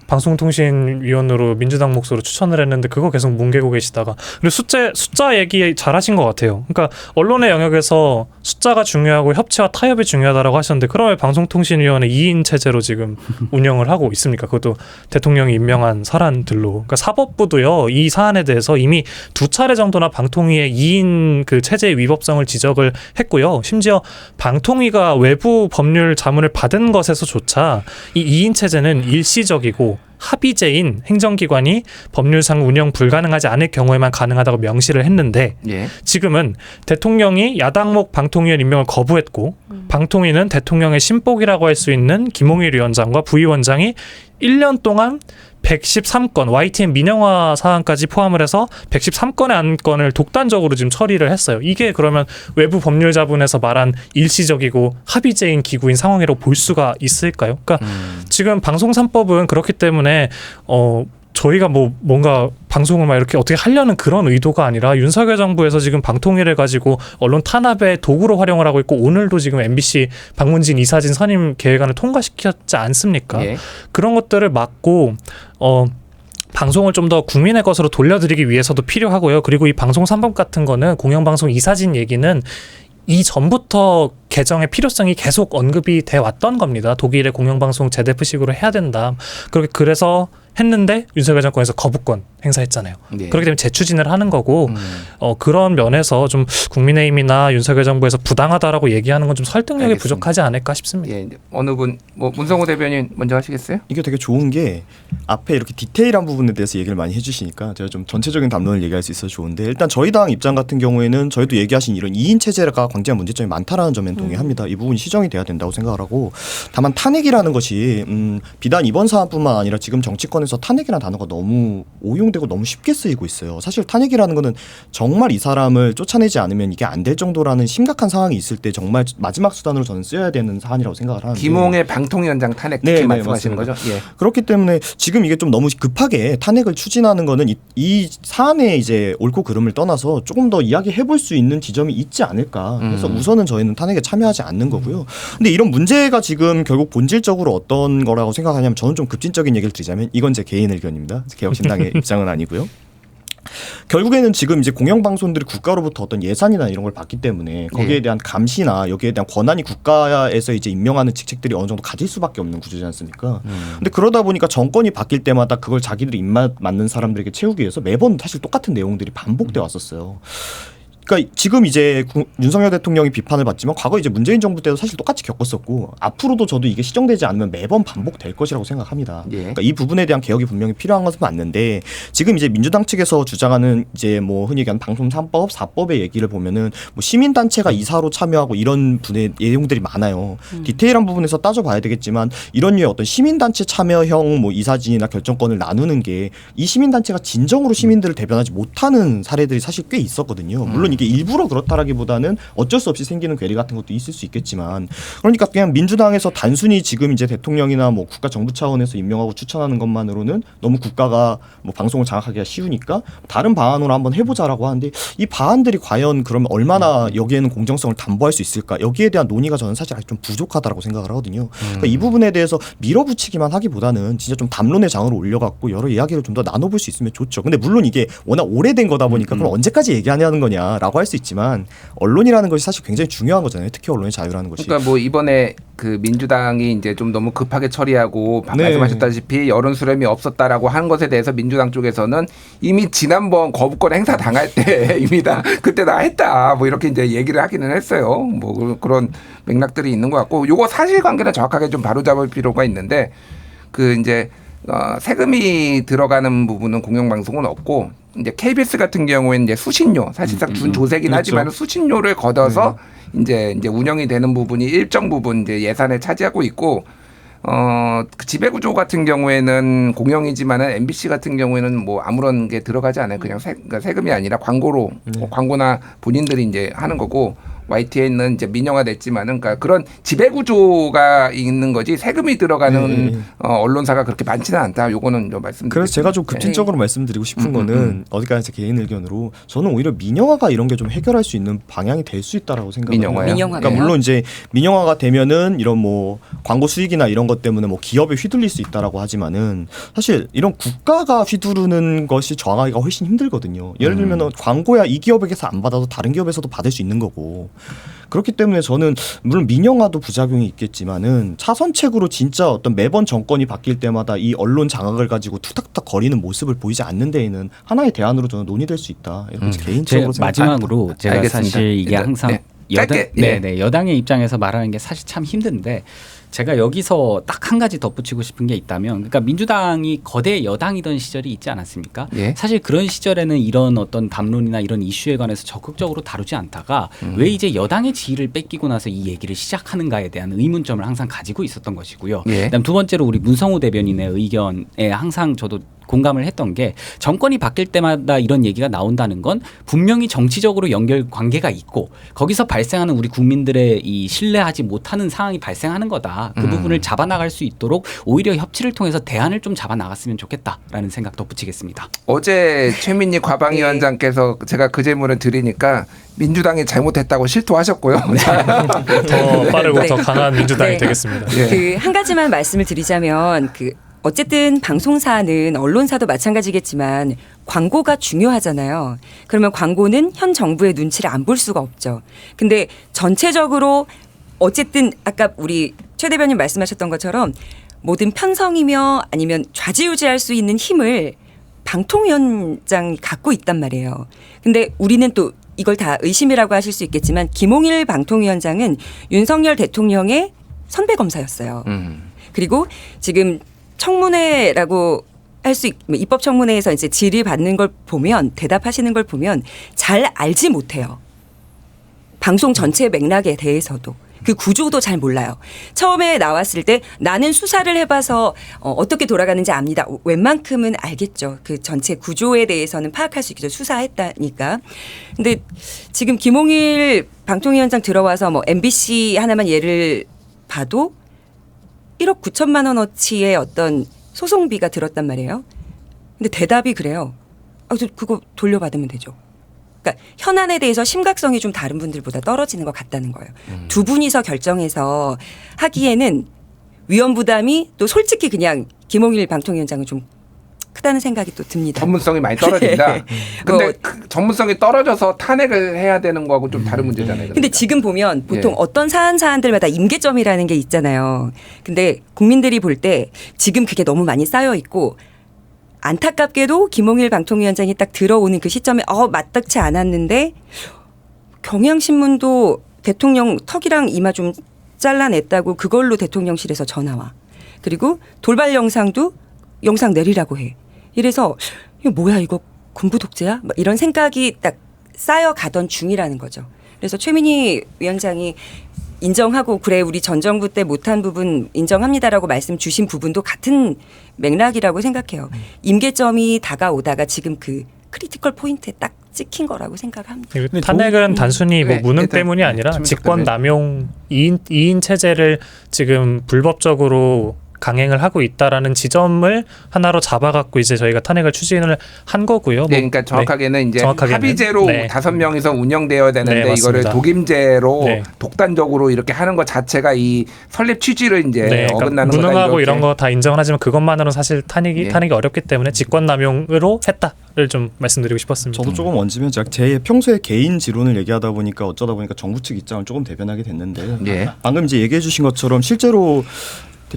방송통신위원으로 민주당 몫으로 추천을 했는데 그거 계속 뭉개고 계시다가 그리고 숫자 얘기 잘하신 것 같아요. 그러니까 언론의 영역에서 숫자가 중요하고 협치와 타협이 중요하다라고 하셨는데 그러면 방송통신위원회 2인 체제로 지금 운영을 하고 있습니까? 그것도 대통령이 임명한 사람들로. 그러니까 사법부도요 이 사안에 대해서 이미 2차례 정도나 방통위의 2인 그 체제의 위법성을 지적을 했고요. 심지어 방통위가 외부 법률 자문을 받은 것에서조차 이 2인 체제는 일시적이고 합의제인 행정기관이 법률상 운영 불가능하지 않을 경우에만 가능하다고 명시를 했는데 예. 지금은 대통령이 야당목 방통위원 임명을 거부했고 방통위는 대통령의 신복이라고 할 수 있는 김홍일 위원장과 부위원장이 1년 동안 113건 YTN 민영화 사안까지 포함을 해서 113건의 안건을 독단적으로 지금 처리를 했어요. 이게 그러면 외부 법률 자문에서 말한 일시적이고 합의제인 기구인 상황이라고 볼 수가 있을까요? 그러니까 지금 방송 3법은 그렇기 때문에 저희가 뭔가 방송을 막 이렇게 어떻게 하려는 그런 의도가 아니라 윤석열 정부에서 지금 방통위를 가지고 언론 탄압의 도구로 활용을 하고 있고 오늘도 지금 MBC 박문진 이사진 선임 계획안을 통과시켰지 않습니까? 예. 그런 것들을 막고 방송을 좀 더 국민의 것으로 돌려드리기 위해서도 필요하고요. 그리고 이 방송 3법 같은 거는 공영방송 이사진 얘기는 이전부터 개정의 필요성이 계속 언급이 돼 왔던 겁니다. 독일의 공영방송 재대표식으로 해야 된다. 그래서 했는데 윤석열 정권에서 거부권 행사했잖아요. 네. 그렇기 때문에 재추진을 하는 거고 그런 면에서 좀 국민의힘이나 윤석열 정부에서 부당하다라고 얘기하는 건 좀 설득력이 알겠습니다. 부족하지 않을까 싶습니다. 예. 어느 분 문성호 대변인 먼저 하시겠어요? 이게 되게 좋은 게 앞에 이렇게 디테일한 부분에 대해서 얘기를 많이 해주시니까 제가 좀 전체적인 담론을 얘기할 수 있어서 좋은데 일단 저희 당 입장 같은 경우에는 저희도 얘기하신 이런 2인 체제가 굉장히 문제점이 많다라는 점에 동의합니다. 이 부분이 시정이 돼야 된다고 생각을 하고 다만 탄핵이라는 것이 비단 이번 사안뿐만 아니라 지금 정치권에서 탄핵이라는 단어가 너무 오용되고 너무 쉽게 쓰이고 있어요. 사실 탄핵이라는 거는 정말 이 사람을 쫓아내지 않으면 이게 안 될 정도라는 심각한 상황이 있을 때 정말 마지막 수단으로 저는 쓰여야 되는 사안이라고 생각을 하는데 김홍의 방통위원장 탄핵 특히 네, 말씀하시는 맞습니다. 거죠? 예. 그렇기 때문에 지금 이게 좀 너무 급하게 탄핵을 추진하는 거는 이 사안의 이제 옳고 그름을 떠나서 조금 더 이야기해 볼 수 있는 지점이 있지 않을까. 그래서 우선은 저희는 탄핵에 참여하지 않는 거고요. 근데 이런 문제가 지금 결국 본질적으로 어떤 거라고 생각하냐면 저는 좀 급진적인 얘기를 드리자면 이건 제 개인 의견입니다. 개혁신당의 입장은 아니고요. 결국에는 지금 이제 공영방송들이 국가로부터 어떤 예산이나 이런 걸 받기 때문에 거기에 예. 대한 감시나 여기에 대한 권한이 국가에서 이제 임명하는 직책들이 어느 정도 가질 수밖에 없는 구조지 않습니까? 근데 그러다 보니까 정권이 바뀔 때마다 그걸 자기들이 입맛 맞는 사람들에게 채우기 위해서 매번 사실 똑같은 내용들이 반복돼 왔었어요. 그러니까 지금 이제 윤석열 대통령이 비판을 받지만 과거 이제 문재인 정부 때도 사실 똑같이 겪었었고 앞으로도 저도 이게 시정되지 않으면 매번 반복될 것이라고 생각합니다. 예. 그러니까 이 부분에 대한 개혁이 분명히 필요한 것은 맞는데 지금 이제 민주당 측에서 주장하는 이제 뭐 흔히 얘기하는 방송 3법, 4법의 얘기를 보면은 뭐 시민 단체가 이사로 참여하고 이런 분의 내용들이 많아요. 디테일한 부분에서 따져봐야 되겠지만 이런 류의 어떤 시민 단체 참여형 뭐 이사진이나 결정권을 나누는 게 이 시민 단체가 진정으로 시민들을 대변하지 못하는 사례들이 사실 꽤 있었거든요. 물론 이게 일부러 그렇다라기보다는 어쩔 수 없이 생기는 괴리 같은 것도 있을 수 있겠지만 그러니까 그냥 민주당에서 단순히 지금 이제 대통령이나 뭐 국가 정부 차원에서 임명하고 추천하는 것만으로는 너무 국가가 뭐 방송을 장악하기가 쉬우니까 다른 방안으로 한번 해보자라고 하는데 이 방안들이 과연 그러면 얼마나 여기에는 공정성을 담보할 수 있을까 여기에 대한 논의가 저는 사실 아직 좀 부족하다라고 생각을 하거든요. 그러니까 이 부분에 대해서 밀어붙이기만 하기보다는 진짜 좀 담론의 장으로 올려갖고 여러 이야기를 좀 더 나눠볼 수 있으면 좋죠. 근데 물론 이게 워낙 오래된 거다 보니까 그럼 언제까지 얘기하냐는 거냐라고 할 수 있지만 언론이라는 것이 사실 굉장히 중요한 거잖아요. 특히 언론의 자유라는 것이. 그러니까 뭐 이번에 그 민주당이 이제 좀 너무 급하게 처리하고 네. 말씀하셨다시피 여론 수렴이 없었다라고 한 것에 대해서 민주당 쪽에서는 이미 지난번 거부권 행사 당할 때 이미 다 그때 다 했다 뭐 이렇게 이제 얘기를 하기는 했어요. 뭐 그런 맥락들이 있는 것 같고 요거 사실관계는 정확하게 좀 바로잡을 필요가 있는데 그 이제 세금이 들어가는 부분은 공영방송은 없고 이제 KBS 같은 경우에는 이제 수신료 사실상 준조세긴 그렇죠. 하지만 수신료를 걷어서 이제 운영이 되는 부분이 일정 부분 이제 예산을 차지하고 있고 그 지배구조 같은 경우에는 공영이지만은 MBC 같은 경우에는 뭐 아무런 게 들어가지 않아요. 그냥 그러니까 세금이 아니라 광고로 광고나 본인들이 이제 하는 거고 YTN은 이제 민영화됐지만은 그러니까 그런 지배구조가 있는 거지 세금이 들어가는 언론사가 그렇게 많지는 않다. 요거는 좀 말씀드리겠습니다. 그래서 제가 좀 급진적으로 말씀드리고 싶은 거는 어디까지 제 개인 의견으로 저는 오히려 민영화가 이런 게 좀 해결할 수 있는 방향이 될 수 있다라고 생각해요. 민영화요? 그러니까 물론 이제 민영화가 되면은 이런 뭐 광고 수익이나 이런 것 때문에 뭐 기업에 휘둘릴 수 있다라고 하지만은 사실 이런 국가가 휘두르는 것이 저항하기가 훨씬 힘들거든요. 예를 들면 광고야 이 기업에게서 안 받아도 다른 기업에서도 받을 수 있는 거고. 그렇기 때문에 저는 물론 민영화도 부작용이 있겠지만은 차선책으로 진짜 어떤 매번 정권이 바뀔 때마다 이 언론 장악을 가지고 투닥투닥 거리는 모습을 보이지 않는 데에는 하나의 대안으로 저는 논의될 수 있다. 이렇게 개인적으로 마지막으로 제가 알겠습니다. 사실 이게 일단, 항상 네. 짧게, 여당의 입장에서 말하는 게 사실 참 힘든데 제가 여기서 딱 한 가지 덧붙이고 싶은 게 있다면 그러니까 민주당이 거대 여당이던 시절이 있지 않았습니까? 예. 사실 그런 시절에는 이런 어떤 담론이나 이런 이슈에 관해서 적극적으로 다루지 않다가 왜 이제 여당의 지위를 뺏기고 나서 이 얘기를 시작하는가에 대한 의문점을 항상 가지고 있었던 것이고요. 예. 그다음 두 번째로 우리 문성호 대변인의 의견에 항상 저도 공감을 했던 게 정권이 바뀔 때마다 이런 얘기가 나온다는 건 분명히 정치적으로 연결 관계가 있고 거기서 발생하는 우리 국민들의 이 신뢰하지 못하는 상황이 발생하는 거다. 그 부분을 잡아나갈 수 있도록 오히려 협치를 통해서 대안을 좀 잡아나갔으면 좋겠다라는 생각 덧붙이겠습니다. 어제 최민희 과방위원장께서 제가 그 질문을 드리니까 민주당이 잘못했다고 실토하셨고요. 더 빠르고 네. 더 강한 민주당이 네. 되겠습니다. 예. 그 한 가지만 말씀을 드리자면 그 어쨌든 방송사는 언론사도 마찬가지겠지만 광고가 중요하잖아요. 그러면 광고는 현 정부의 눈치를 안 볼 수가 없죠. 근데 전체적으로 어쨌든 아까 우리 최 대변인 말씀하셨던 것처럼 모든 편성이며 아니면 좌지우지할 수 있는 힘을 방통위원장이 갖고 있단 말이에요. 근데 우리는 또 이걸 다 의심이라고 하실 수 있겠지만 김홍일 방통위원장은 윤석열 대통령의 선배 검사였어요. 그리고 지금 청문회라고 할 수 입법 청문회에서 이제 질의받는 걸 보면 대답하시는 걸 보면 잘 알지 못해요. 방송 전체 맥락에 대해서도 그 구조도 잘 몰라요. 처음에 나왔을 때 나는 수사를 해봐서 어떻게 돌아가는지 압니다. 웬만큼은 알겠죠. 그 전체 구조에 대해서는 파악할 수 있겠죠. 수사했다니까. 근데 지금 김홍일 방통위원장 들어와서 뭐 MBC 하나만 예를 봐도 1억 9천만 원어치의 어떤 소송비가 들었단 말이에요. 근데 대답이 그래요. 그거 돌려받으면 되죠. 그러니까 현안에 대해서 심각성이 좀 다른 분들보다 떨어지는 것 같다는 거예요. 두 분이서 결정해서 하기에는 위험 부담이 또 솔직히 그냥 김홍일 방통위원장은 좀 크다는 생각이 또 듭니다. 전문성이 많이 떨어진다. 네. 근데 뭐, 그 전문성이 떨어져서 탄핵을 해야 되는 거하고 좀 다른 문제잖아요. 근데 그러니까. 지금 보면 보통 예. 어떤 사안들마다 임계점이라는 게 있잖아요. 근데 국민들이 볼 때 지금 그게 너무 많이 쌓여 있고 안타깝게도 김홍일 방통위원장이 딱 들어오는 그 시점에 맞닥치 않았는데 경향신문도 대통령 턱이랑 이마 좀 잘라냈다고 그걸로 대통령실에서 전화 와. 그리고 돌발 영상도 영상 내리라고 해. 이래서 이거 뭐야 이거 군부 독재야? 막 이런 생각이 딱 쌓여가던 중이라는 거죠. 그래서 최민희 위원장이 인정하고 그래 우리 전 정부 때 못한 부분 인정합니다라고 말씀 주신 부분도 같은 맥락이라고 생각해요. 임계점이 다가오다가 지금 그 크리티컬 포인트에 딱 찍힌 거라고 생각합니다. 그리고 탄핵은 단순히 뭐 네, 무능 일단 때문이 아니라 최민희 직권 작가님. 남용 2인 체제를 지금 불법적으로 강행을 하고 있다라는 지점을 하나로 잡아갖고 이제 저희가 탄핵을 추진을 한 거고요. 네, 그러니까 정확하게는 이제 정확하게는. 합의제로 네. 5명이서 운영되어야 되는데 네, 이거를 맞습니다. 독임제로 네. 독단적으로 이렇게 하는 것 자체가 이 설립 취지를 이제 그러니까 어긋나는 거다. 무능하고 이렇게. 이런 거 다 인정을 하지만 그것만으로는 사실 탄핵이 예. 어렵기 때문에 직권남용으로 했다를 좀 말씀드리고 싶었습니다. 저도 조금 얹으면 제가 제 평소에 개인 지론을 얘기하다 보니까 어쩌다 보니까 정부 측 입장을 조금 대변하게 됐는데 예. 방금 이제 얘기해 주신 것처럼 실제로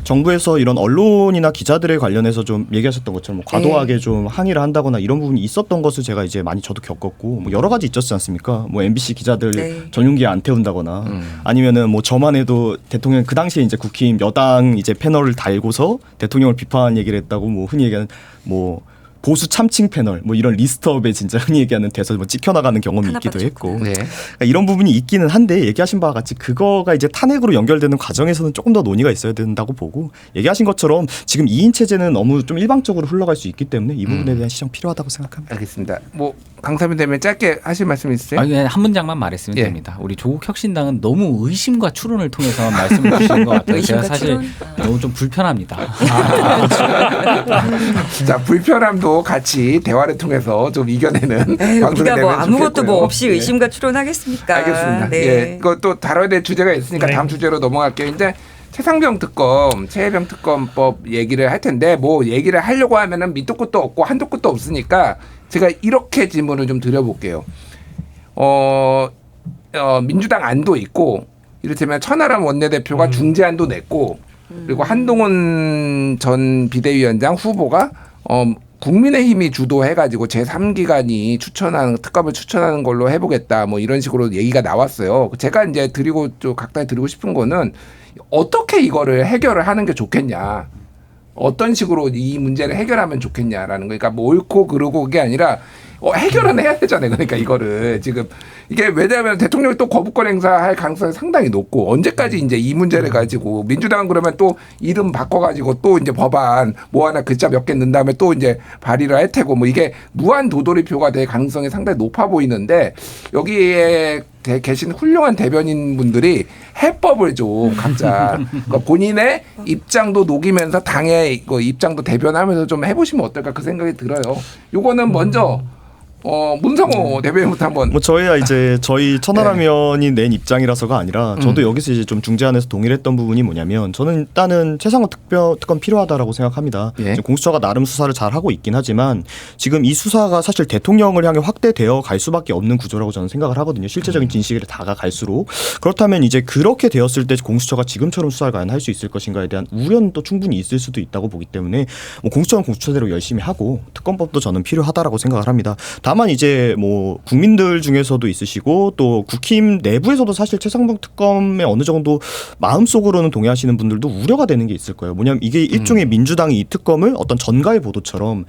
정부에서 이런 언론이나 기자들에 관련해서 좀 얘기하셨던 것처럼 뭐 과도하게 좀 항의를 한다거나 이런 부분이 있었던 것을 제가 이제 많이 저도 겪었고 뭐 여러 가지 있었지 않습니까? 뭐 MBC 기자들 네. 전용기에 안 태운다거나 아니면은 뭐 저만 해도 대통령 그 당시에 이제 국힘 여당 이제 패널을 달고서 대통령을 비판한 얘기를 했다고 뭐 흔히 얘기하는 뭐 보수 참칭 패널 뭐 이런 리스트업에 진짜 흔히 얘기하는 데서 뭐 찍혀나가는 경험이 하나 있기도 했고 네. 그러니까 이런 부분이 있기는 한데 얘기하신 바와 같이 그거가 이제 탄핵으로 연결되는 과정에서는 조금 더 논의가 있어야 된다고 보고 얘기하신 것처럼 지금 2인 체제는 너무 좀 일방적으로 흘러갈 수 있기 때문에 이 부분에 대한 시정 필요하다고 생각합니다. 알겠습니다. 뭐 강사님 되면 짧게 하실 말씀 있으세요? 아니, 그냥 한 문장만 말했으면 예. 됩니다. 우리 조국 혁신당은 너무 의심과 추론을 통해서 말씀을 주시는 것 같아요. 제가 의심과 사실 추론? 너무 좀 불편합니다. 자, 불편함도 같이 대화를 통해서 좀 이겨내는 에휴, 방송이 우리가 되면 뭐 아무것도 좋겠고요. 뭐 없이 예. 의심과 추론하겠습니까? 알겠습니다. 네. 예, 그것도 다뤄야 될 주제가 있으니까 네. 다음 주제로 넘어갈게요. 이제 최상병 특검, 최혜병 특검법 얘기를 할 텐데 뭐 얘기를 하려고 하면은 밑도 끝도 없고 한도 끝도 없으니까 제가 이렇게 질문을 좀 드려볼게요. 민주당 안도 있고 이를테면 천하람 원내대표가 중재안도 냈고 그리고 한동훈 전 비대위원장 후보가 국민의힘이 주도해가지고 제3기관이 추천하는 특검을 추천하는 걸로 해보겠다 뭐 이런 식으로 얘기가 나왔어요. 제가 이제 각단에 드리고 싶은 거는 어떻게 이거를 해결을 하는 게 좋겠냐. 어떤 식으로 이 문제를 해결하면 좋겠냐라는 거. 그러니까 뭐 옳고 그르고 그게 아니라 해결은 해야 되잖아요. 그러니까 이거를 지금 이게 왜냐하면 대통령이 또 거부권 행사할 가능성이 상당히 높고 언제까지 이제 이 문제를 가지고 민주당은 그러면 또 이름 바꿔가지고 또 이제 법안 뭐 하나 글자 몇 개 넣은 다음에 또 이제 발의를 할 테고 뭐 이게 무한 도돌이표가 될 가능성이 상당히 높아 보이는데 여기에 계신 훌륭한 대변인 분들이 해법을 좀 각자 그러니까 본인의 입장도 녹이면서 당의 입장도 대변하면서 좀 해보시면 어떨까 그 생각이 들어요. 요거는 먼저 문성호 대변인부터 한번. 뭐 저희야 이제 저희 천하람 의원이 낸 입장이라서가 아니라 저도 여기서 이제 좀 중재안에서 동의를 했던 부분이 뭐냐면 저는 일단은 최상호 특검 필요하다라고 생각합니다. 예. 이제 공수처가 나름 수사를 잘 하고 있긴 하지만 지금 이 수사가 사실 대통령을 향해 확대되어 갈 수밖에 없는 구조라고 저는 생각을 하거든요. 실제적인 진실에 다가갈수록 그렇다면 이제 그렇게 되었을 때 공수처가 지금처럼 수사를 과연 할 수 있을 것인가에 대한 우려는 또 충분히 있을 수도 있다고 보기 때문에 뭐 공수처는 공수처대로 열심히 하고 특검법도 저는 필요하다라고 생각을 합니다. 다만 이제 뭐 국민들 중에서도 있으시고 또 국힘 내부에서도 사실 최상병 특검에 어느 정도 마음속으로는 동의하시는 분들도 우려가 되는 게 있을 거예요. 뭐냐면 이게 일종의 민주당이 이 특검을 어떤 전가의 보도처럼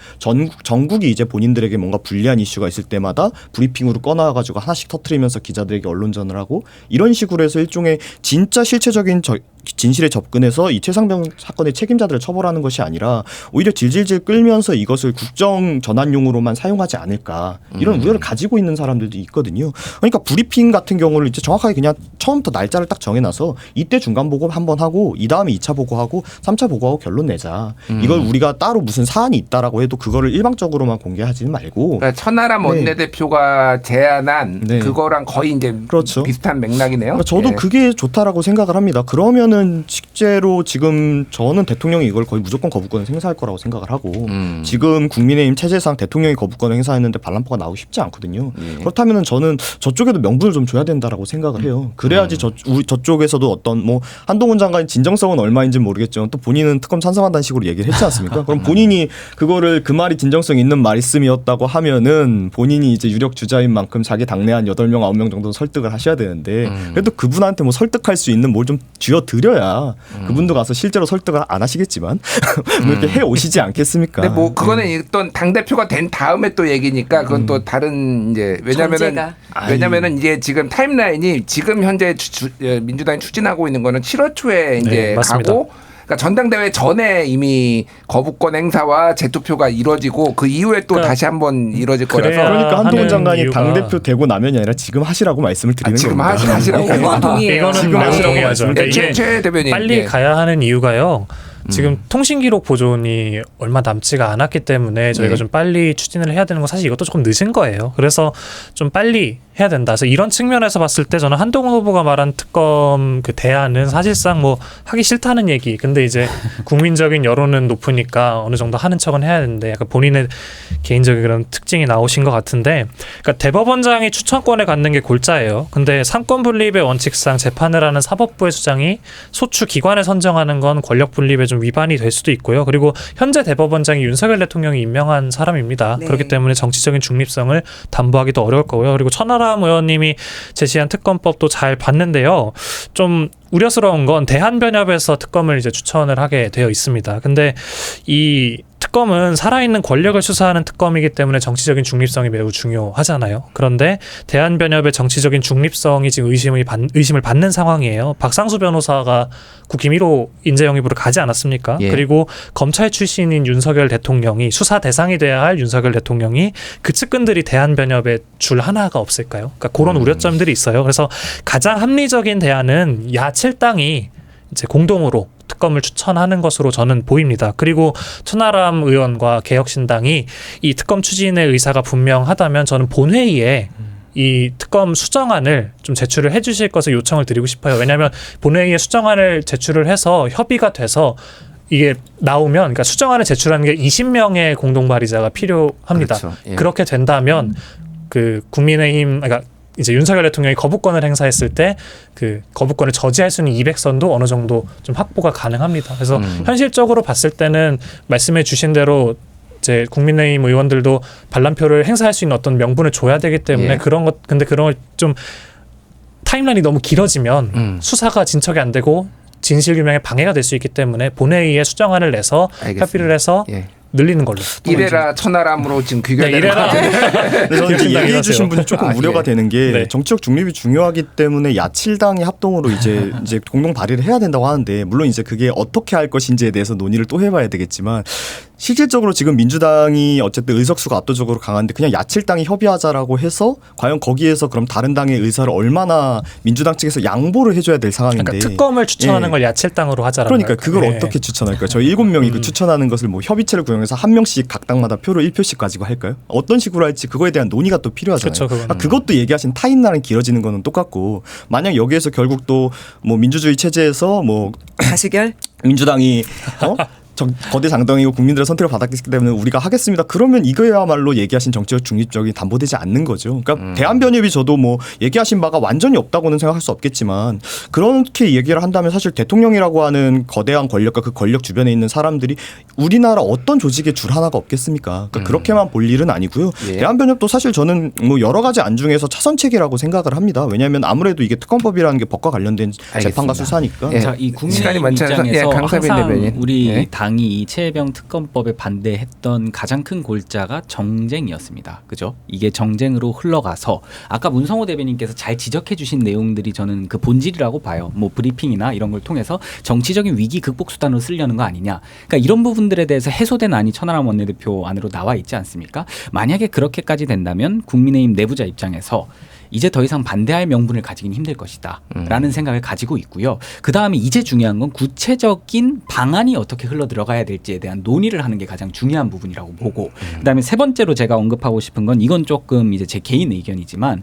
전국이 이제 본인들에게 뭔가 불리한 이슈가 있을 때마다 브리핑으로 꺼나가지고 하나씩 터트리면서 기자들에게 언론전을 하고 이런 식으로 해서 일종의 진짜 실체적인 진실에 접근해서 이 최상병 사건의 책임자들을 처벌하는 것이 아니라 오히려 질질질 끌면서 이것을 국정 전환용으로만 사용하지 않을까 이런 우려를 가지고 있는 사람들도 있거든요. 그러니까 브리핑 같은 경우를 이제 정확하게 그냥 처음부터 날짜를 딱 정해놔서 이때 중간 보고 한번 하고 이 다음에 2차 보고하고 3차 보고하고 결론 내자. 이걸 우리가 따로 무슨 사안이 있다라고 해도 그거를 일방적으로만 공개하지는 말고. 그러니까 천하람 원내대표가 제안한 네. 그거랑 거의 이제 그렇죠. 비슷한 맥락이네요. 그러니까 저도 예. 그게 좋다라고 생각을 합니다. 그러면은 그렇다면은 실제로 지금 저는 대통령이 이걸 거의 무조건 거부권을 행사할 거라고 생각을 하고 지금 국민의힘 체제상 대통령이 거부권을 행사했는데 반란포가 나오기 쉽지 않거든요. 그렇다면은 저는 저쪽에도 명분을 좀 줘야 된다라고 생각을 해요. 그래야지 저쪽에서도 어떤 뭐 한동훈 장관의 진정성은 얼마인지 모르겠지만 또 본인은 특검 찬성한다는 식으로 얘기를 했지 않습니까? 그럼 본인이 그거를 그 말이 진정성 있는 말씀이었다고 하면은 본인이 이제 유력 주자인 만큼 자기 당내 한 8명, 9명 정도 설득을 하셔야 되는데 그래도 그분한테 뭐 설득할 수 있는 뭘 좀 쥐어드려야 그분도 가서 실제로 설득을 안 하시겠지만 뭐 이렇게 해 오시지 않겠습니까? 근데 뭐 그거는 일단 당 대표가 된 다음에 또 얘기니까 그건 또 다른 이제 왜냐면은 이제 지금 타임라인이 지금 현재 민주당이 추진하고 있는 거는 7월 초에 이제 네, 맞습니다. 가고. 그러니까 전당대회 전에 이미 거부권 행사와 재투표가 이루어지고 그 이후에 또 다시 한번 이루어질 거라서 그러니까 한동훈 장관이 이유가- 당대표 되고 나면이 아니라 지금 하시라고 말씀을 드리는 지금 겁니다. 하시라고. 그건 동의해요. 이거는 지금 하시라고 동의하죠. 말씀을 그러니까 네, 이게 최 대변인 빨리 예. 가야 하는 이유가요. 지금 통신기록 보존이 얼마 남지가 않았기 때문에 저희가 네. 좀 빨리 추진을 해야 되는 건 사실 이것도 조금 늦은 거예요. 그래서 좀 빨리 해야 된다. 그래서 이런 측면에서 봤을 때 저는 한동훈 후보가 말한 특검 그 대안은 사실상 뭐 하기 싫다는 얘기. 근데 이제 국민적인 여론은 높으니까 어느 정도 하는 척은 해야 되는데 약간 본인의 개인적인 그런 특징이 나오신 것 같은데, 그러니까 대법원장이 추천권을 갖는 게 골자예요. 근데 삼권 분립의 원칙상 재판을 하는 사법부의 주장이 소추 기관을 선정하는 건 권력 분립에 좀 위반이 될 수도 있고요. 그리고 현재 대법원장이 윤석열 대통령이 임명한 사람입니다. 네. 그렇기 때문에 정치적인 중립성을 담보하기도 어려울 거고요. 그리고 천하람 의원님이 제시한 특검법도 잘 봤는데요. 좀 우려스러운 건 대한변협에서 특검을 이제 추천을 하게 되어 있습니다. 근데 이 특검은 살아있는 권력을 수사하는 특검이기 때문에 정치적인 중립성이 매우 중요하잖아요. 그런데 대한변협의 정치적인 중립성이 지금 의심을 받는 상황이에요. 박상수 변호사가 국힘 1호 인재 영입으로 가지 않았습니까? 예. 그리고 검찰 출신인 윤석열 대통령이 수사 대상이 돼야 할 윤석열 대통령이 그 측근들이 대한변협에 줄 하나가 없을까요? 그러니까 그런 우려점들이 있어요. 그래서 가장 합리적인 대안은 야 7당이 이제 공동으로 특검을 추천하는 것으로 저는 보입니다. 그리고 천하람 의원과 개혁신당이 이 특검 추진의 의사가 분명하다면 저는 본회의에 이 특검 수정안을 좀 제출을 해주실 것을 요청을 드리고 싶어요. 왜냐하면 본회의에 수정안을 제출을 해서 협의가 돼서 이게 나오면, 그러니까 수정안을 제출하는 게 20명의 공동 발의자가 필요합니다. 그렇죠. 예. 그렇게 된다면 그 국민의힘, 그러니까 이제 윤석열 대통령이 거부권을 행사했을 때 그 거부권을 저지할 수 있는 200선도 어느 정도 좀 확보가 가능합니다. 그래서 현실적으로 봤을 때는 말씀해 주신 대로 이제 국민의힘 의원들도 반란표를 행사할 수 있는 어떤 명분을 줘야 되기 때문에 예. 근데 그런 걸 좀 타임라인이 너무 길어지면 수사가 진척이 안 되고 진실규명에 방해가 될 수 있기 때문에 본회의에 수정안을 내서 알겠습니다. 협의를 해서 예. 늘리는 걸로. 이래라 천하람으로 지금 귀결되는 네, 이래라. 근데 저는 이제 얘기해 주신 분이 조금 아, 우려가 예. 되는 게 네. 정치적 중립이 중요하기 때문에 야칠당이 합동으로 이제 공동 발의를 해야 된다고 하는데, 물론 이제 그게 어떻게 할 것인지에 대해서 논의를 또 해봐야 되겠지만 실질적으로 지금 민주당이 어쨌든 의석수가 압도적으로 강한데 그냥 야칠당이 협의하자라고 해서 과연 거기에서 그럼 다른 당의 의사를 얼마나 민주당 측에서 양보를 해줘야 될 상황인데, 그러니까 특검을 추천하는 예. 걸 야칠당으로 하자라는 그러니까 거예요. 그걸 예. 어떻게 추천할까요? 저희 7명이 그 추천하는 것을 뭐 협의체를 구성해서 한 명씩 각 당마다 표를 1표씩 가지고 할까요? 어떤 식으로 할지 그거에 대한 논의가 또 필요하잖아요. 그렇죠, 그거는. 그것도 얘기하신 타임라인 길어지는 거는 똑같고, 만약 여기에서 결국 또 뭐 민주주의 체제에서 뭐 다수결? 민주당이 거대 장당이고 국민들의 선택을 받았기 때문에 우리가 하겠습니다. 그러면 이거야말로 얘기하신 정치적 중립적이 담보되지 않는 거죠. 그러니까 대한변협이 저도 뭐 얘기하신 바가 완전히 없다고는 생각할 수 없겠지만 그렇게 얘기를 한다면 사실 대통령이라고 하는 거대한 권력과 그 권력 주변에 있는 사람들이 우리나라 어떤 조직에 줄 하나가 없겠습니까? 그러니까 그렇게만 볼 일은 아니고요. 예. 대한변협도 사실 저는 뭐 여러 가지 안 중에서 차선책이라고 생각을 합니다. 왜냐하면 아무래도 이게 특검법이라는 게 법과 관련된 재판과 수사니까. 예. 자, 이 시간이 국민의힘 많지 않아서 입장에서 강사빈 항상 대변인. 우리 예. 당이 이 최혜병 특검법에 반대했던 가장 큰 골자가 정쟁이었습니다. 그죠? 이게 정쟁으로 흘러가서 아까 문성호 대변인께서 잘 지적해 주신 내용들이 저는 그 본질이라고 봐요. 뭐 브리핑이나 이런 걸 통해서 정치적인 위기 극복 수단으로 쓰려는 거 아니냐. 그러니까 이런 부분들에 대해서 해소된 안이 천하람 원내대표 안으로 나와 있지 않습니까? 만약에 그렇게까지 된다면 국민의힘 내부자 입장에서 이제 더 이상 반대할 명분을 가지긴 힘들 것이다 라는 생각을 가지고 있고요. 그다음에 이제 중요한 건 구체적인 방안이 어떻게 흘러 들어가야 될지에 대한 논의를 하는 게 가장 중요한 부분이라고 보고, 그다음에 세 번째로 제가 언급하고 싶은 건 이건 조금 이제 제 개인 의견이지만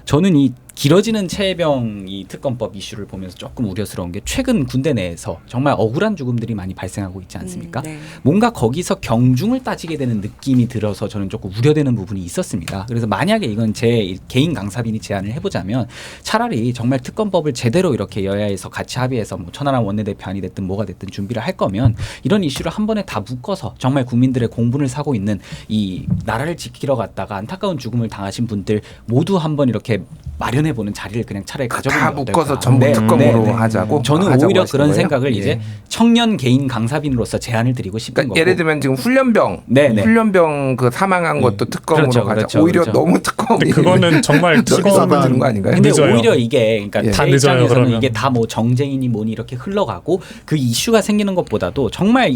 저는 이 길어지는 최혜병 이 특검법 이슈를 보면서 조금 우려스러운 게 최근 군대 내에서 정말 억울한 죽음들이 많이 발생하고 있지 않습니까? 네. 뭔가 거기서 경중을 따지게 되는 느낌이 들어서 저는 조금 우려되는 부분이 있었습니다. 그래서 만약에 이건 제 개인 강사빈이 제안을 해보자면 차라리 정말 특검법을 제대로 이렇게 여야에서 같이 합의해서 뭐 천하람 원내대표 안이 됐든 뭐가 됐든 준비를 할 거면 이런 이슈를 한 번에 다 묶어서 정말 국민들의 공분을 사고 있는 이 나라를 지키러 갔다가 안타까운 죽음을 당하신 분들 모두 한번 이렇게 마련해보는 자리를 그냥 차라리 가져보면 다 어떨까. 묶어서 전부 특검으로 하자고. 저는 하자고 오히려 하신 그런 거예요? 생각을 예. 이제 청년 개인 강사빈으로서 제안을 드리고 싶은 그러니까 거고. 예를 들면 지금 훈련병, 네네. 훈련병 그 사망한 것도 특검으로 그렇죠, 가자. 그렇죠, 오히려 그렇죠. 너무 특검이 근데 그거는 정말 특검 드는 거 아닌가요? 근데 늦어요. 오히려 이게 그러니까 예. 제 다 늦어요, 입장에서는 그러면. 이게 다 뭐 정쟁이니 뭐니 이렇게 흘러가고 그 이슈가 생기는 것보다도 정말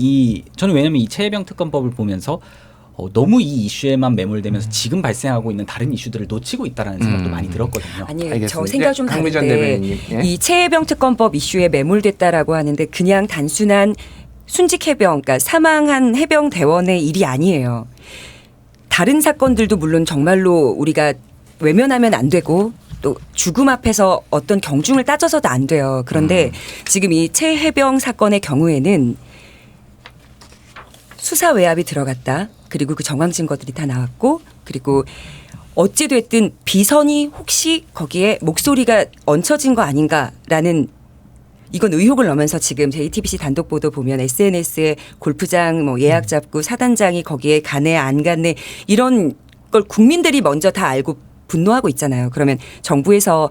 저는 왜냐면 이 최혜병 특검법을 보면서 너무 이 이슈에만 매몰되면서 지금 발생하고 있는 다른 이슈들을 놓치고 있다라는 생각도 많이 들었거든요. 아니 알겠습니다. 저 생각 좀 강미전 다른데 대변인님. 예. 이 최혜병 특검법 이슈에 매몰됐다라고 하는데 그냥 단순한 순직 해병, 그러니까 사망한 해병 대원의 일이 아니에요. 다른 사건들도 물론 정말로 우리가 외면하면 안 되고 또 죽음 앞에서 어떤 경중을 따져서도 안 돼요. 그런데 지금 이 최혜병 사건의 경우에는 수사 외압이 들어갔다. 그리고 그 정황 증거들이 다 나왔고 그리고 어찌 됐든 비선이 혹시 거기에 목소리가 얹혀진 거 아닌가라는 이건 의혹을 넣으면서 지금 JTBC 단독 보도 보면 SNS에 골프장 뭐 예약 잡고 사단장이 거기에 가네 안 가네 이런 걸 국민들이 먼저 다 알고 분노하고 있잖아요. 그러면 정부에서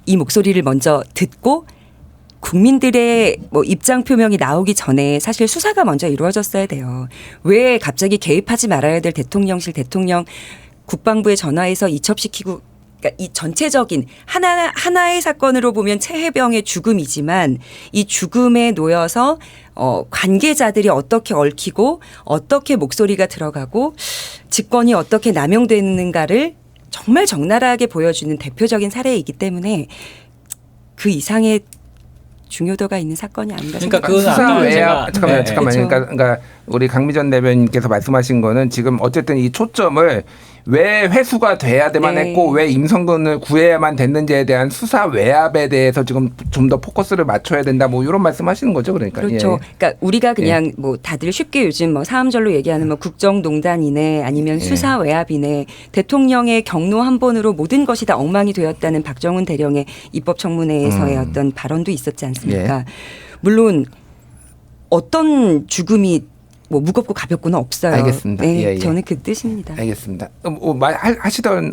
이 목소리를 먼저 듣고 국민들의 뭐 입장 표명이 나오기 전에 사실 수사가 먼저 이루어졌어야 돼요. 왜 갑자기 개입하지 말아야 될 대통령실 대통령 국방부에 전화해서 이첩시키고 그러니까 이 전체적인 하나의 사건으로 보면 최혜병의 죽음이지만 이 죽음에 놓여서 관계자들이 어떻게 얽히고 어떻게 목소리가 들어가고 직권이 어떻게 남용되는가를 정말 적나라하게 보여주는 대표적인 사례이기 때문에 그 이상의 중요도가 있는 사건이 아닌가 그러니까 그러니까 그건 수사 아까 외압 제가- 잠깐만요. 그렇죠. 그러니까 우리 강미전 대변인께서 말씀하신 거는 지금 어쨌든 이 초점을 왜 회수가 돼야만 네. 했고 왜 임성근을 구해야만 됐는지에 대한 수사 외압에 대해서 지금 좀 더 포커스를 맞춰야 된다. 뭐 이런 말씀하시는 거죠, 그러니까. 그렇죠. 예. 그러니까 우리가 그냥 뭐 다들 쉽게 요즘 뭐 사암절로 얘기하는 뭐 국정농단이네 아니면 수사 외압이네 대통령의 경로 한 번으로 모든 것이 다 엉망이 되었다는 박정훈 대령의 입법청문회에서의 어떤 발언도 있었지 않습니까? 물론 어떤 죽음이 뭐 무겁고 가볍고는 없어요. 알겠습니다. 네, 예, 예. 저는 그 뜻입니다. 알겠습니다.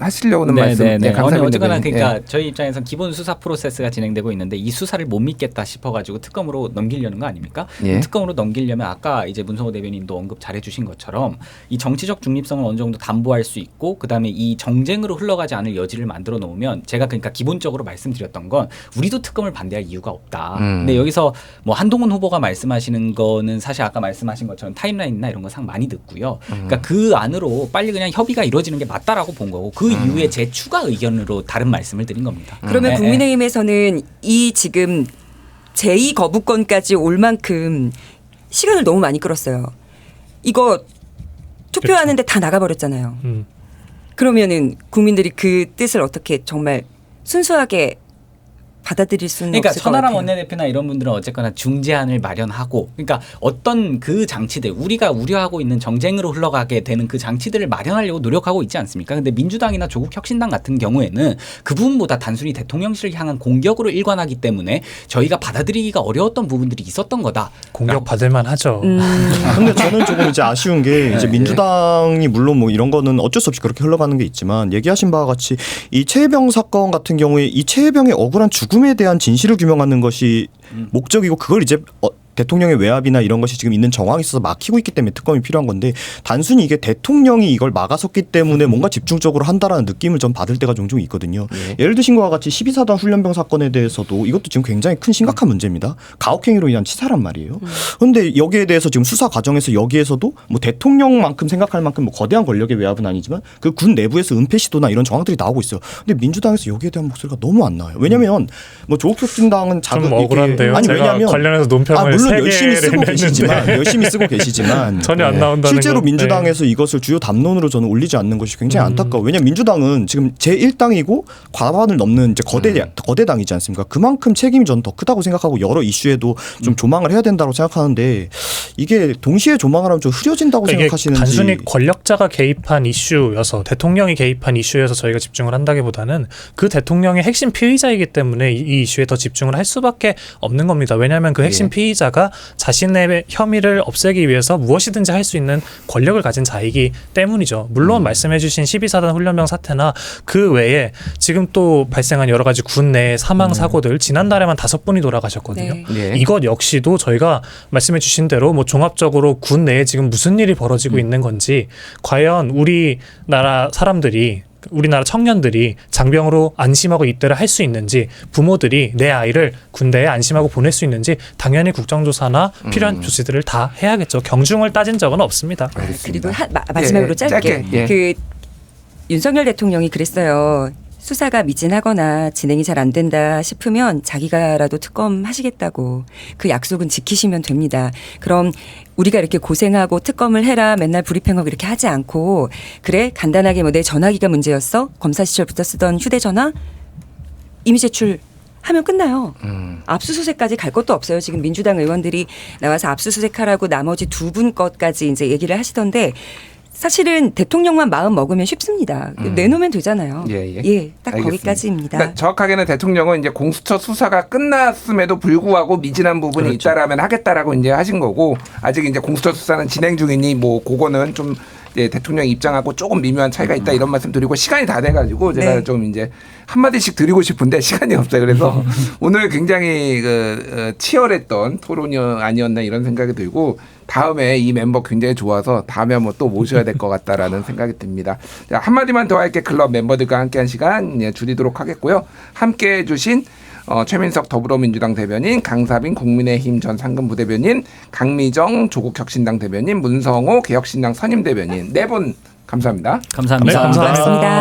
하시려고는 말씀. 네네네. 강사님 어쨌거나 대변인. 그러니까 예. 저희 입장에선 기본 수사 프로세스가 진행되고 있는데 이 수사를 못 믿겠다 싶어가지고 특검으로 넘기려는 거 아닙니까? 예. 특검으로 넘기려면 아까 이제 문성호 대변인도 언급 잘해주신 것처럼 이 정치적 중립성을 어느 정도 담보할 수 있고 그다음에 이 정쟁으로 흘러가지 않을 여지를 만들어 놓으면 제가 그러니까 기본적으로 말씀드렸던 건 우리도 특검을 반대할 이유가 없다. 근데 여기서 뭐 한동훈 후보가 말씀하시는 거는 사실 아까 말씀하신 것처럼 타임라인이나 이런 거 상 많이 듣고요. 그러니까 그 안으로 빨리 그냥 협의가 이루어지는 게 맞다라고 본 거고 그 이후에 제 추가 의견으로 다른 말씀을 드린 겁니다. 그러면 네, 국민의힘에서는 이 지금 제2 거부권까지 올 만큼 시간을 너무 많이 끌었어요. 이거 투표하는데 다 나가버렸잖아요. 그러면은 국민들이 그 뜻을 어떻게 정말 순수하게 받아들일 수는 그러니까 없을 것 천하람 같아요. 원내대표나 이런 분들은 어쨌거나 중재안을 마련하고 그러니까 어떤 그 장치들 우리가 우려하고 있는 정쟁으로 흘러가게 되는 그 장치들을 마련하려고 노력하고 있지 않습니까? 근데 민주당이나 조국혁신당 같은 경우에는 그 부분보다 단순히 대통령실을 향한 공격으로 일관하기 때문에 저희가 받아들이기가 어려웠던 부분들이 있었던 거다. 공격 받을 만하죠. 근데 저는 조금 이제 아쉬운 게 이제 네. 민주당이 물론 뭐 이런 거는 어쩔 수 없이 그렇게 흘러가는 게 있지만 얘기하신 바와 같이 이 최혜병 사건 같은 경우에 이 최혜병의 억울한 죽음에 대한 진실을 규명하는 것이 목적이고 그걸 이제 대통령의 외압이나 이런 것이 지금 있는 정황이 있어서 막히고 있기 때문에 특검이 필요한 건데 단순히 이게 대통령이 이걸 막아섰기 때문에 뭔가 집중적으로 한다라는 느낌을 좀 받을 때가 종종 있거든요. 예를 드신 것과 같이 12사단 훈련병 사건에 대해서도 이것도 지금 굉장히 큰 심각한 문제입니다. 가혹행위로 인한 치사란 말이에요. 그런데 여기에 대해서 지금 수사 과정에서 여기에서도 뭐 대통령만큼 생각할 만큼 뭐 거대한 권력의 외압은 아니지만 그 군 내부에서 은폐 시도나 이런 정황들이 나오고 있어요. 근데 민주당에서 여기에 대한 목소리가 너무 안 나와요. 왜냐하면 뭐 조국혁신당은 좀 억울한데요. 아니 제가 왜냐하면 관련해서 논평을 물론 말은 열심히 개를 쓰고 냈는데. 계시지만 열심히 쓰고 계시지만 전혀 안 나온다는 실제로 건, 민주당에서 이것을 주요 담론으로 저는 올리지 않는 것이 굉장히 안타까워. 왜냐하면 민주당은 지금 제1당이고 과반을 넘는 이제 거대 당이지 않습니까? 그만큼 책임이 저는 더 크다고 생각하고 여러 이슈에도 좀 조망을 해야 된다고 생각하는데 이게 동시에 조망을 하면 좀 흐려진다고 그러니까 이게 생각하시는지. 단순히 권력자가 개입한 이슈여서 대통령이 개입한 이슈여서 저희가 집중을 한다기보다는 그 대통령의 핵심 피의자이기 때문에 이 이슈에 더 집중을 할 수밖에 없는 겁니다. 왜냐하면 그 핵심 피의자가 자신의 혐의를 없애기 위해서 무엇이든지 할 수 있는 권력을 가진 자이기 때문이죠. 물론 말씀해주신 12사단 훈련병 사태나 그 외에 지금 또 발생한 여러 가지 군 내 사망 사고들 지난달에만 5분이 돌아가셨거든요. 네. 예. 이것 역시도 저희가 말씀해주신 대로 뭐 종합적으로 군 내에 지금 무슨 일이 벌어지고 있는 건지 과연 우리나라 사람들이 우리나라 청년들이 장병으로 안심하고 입대를 할 수 있는지 부모들이 내 아이를 군대에 안심하고 보낼 수 있는지 당연히 국정조사나 필요한 조치들을 다 해야겠죠. 경중을 따진 적은 없습니다. 그리고 마지막으로 예, 짧게 예. 그 윤석열 대통령이 그랬어요. 수사가 미진하거나 진행이 잘 안 된다 싶으면 자기가라도 특검 하시겠다고 그 약속은 지키시면 됩니다. 그럼 우리가 이렇게 고생하고 특검을 해라 맨날 브리핑하고 이렇게 하지 않고 그래 간단하게 뭐 내 전화기가 문제였어? 검사 시절부터 쓰던 휴대전화 이미 제출하면 끝나요. 압수수색까지 갈 것도 없어요. 지금 민주당 의원들이 나와서 압수수색하라고 나머지 두 분 것까지 이제 얘기를 하시던데 사실은 대통령만 마음 먹으면 쉽습니다. 내놓으면 되잖아요. 예. 딱 알겠습니다. 거기까지입니다. 그러니까 정확하게는 대통령은 이제 공수처 수사가 끝났음에도 불구하고 미진한 부분이 그렇죠. 있다라면 하겠다라고 이제 하신 거고 아직 이제 공수처 수사는 진행 중이니 뭐 그거는 좀 이제 대통령 입장하고 조금 미묘한 차이가 있다 이런 말씀 드리고 시간이 다 돼가지고 제가 네. 좀 이제 한마디씩 드리고 싶은데 시간이 없어요. 그래서 오늘 굉장히 치열했던 토론이 아니었나 이런 생각이 들고 다음에 이 멤버 굉장히 좋아서 다음에 한번 또 모셔야 될 것 같다라는 생각이 듭니다. 자, 한마디만 더 할게 클럽 멤버들과 함께한 시간 줄이도록 하겠고요. 함께해 주신 최민석 더불어민주당 대변인, 강사빈 국민의힘 전 상근부대변인, 강미정 조국혁신당 대변인, 문성호 개혁신당 선임대변인 네 분 감사합니다. 감사합니다. 네, 감사합니다. 고맙습니다.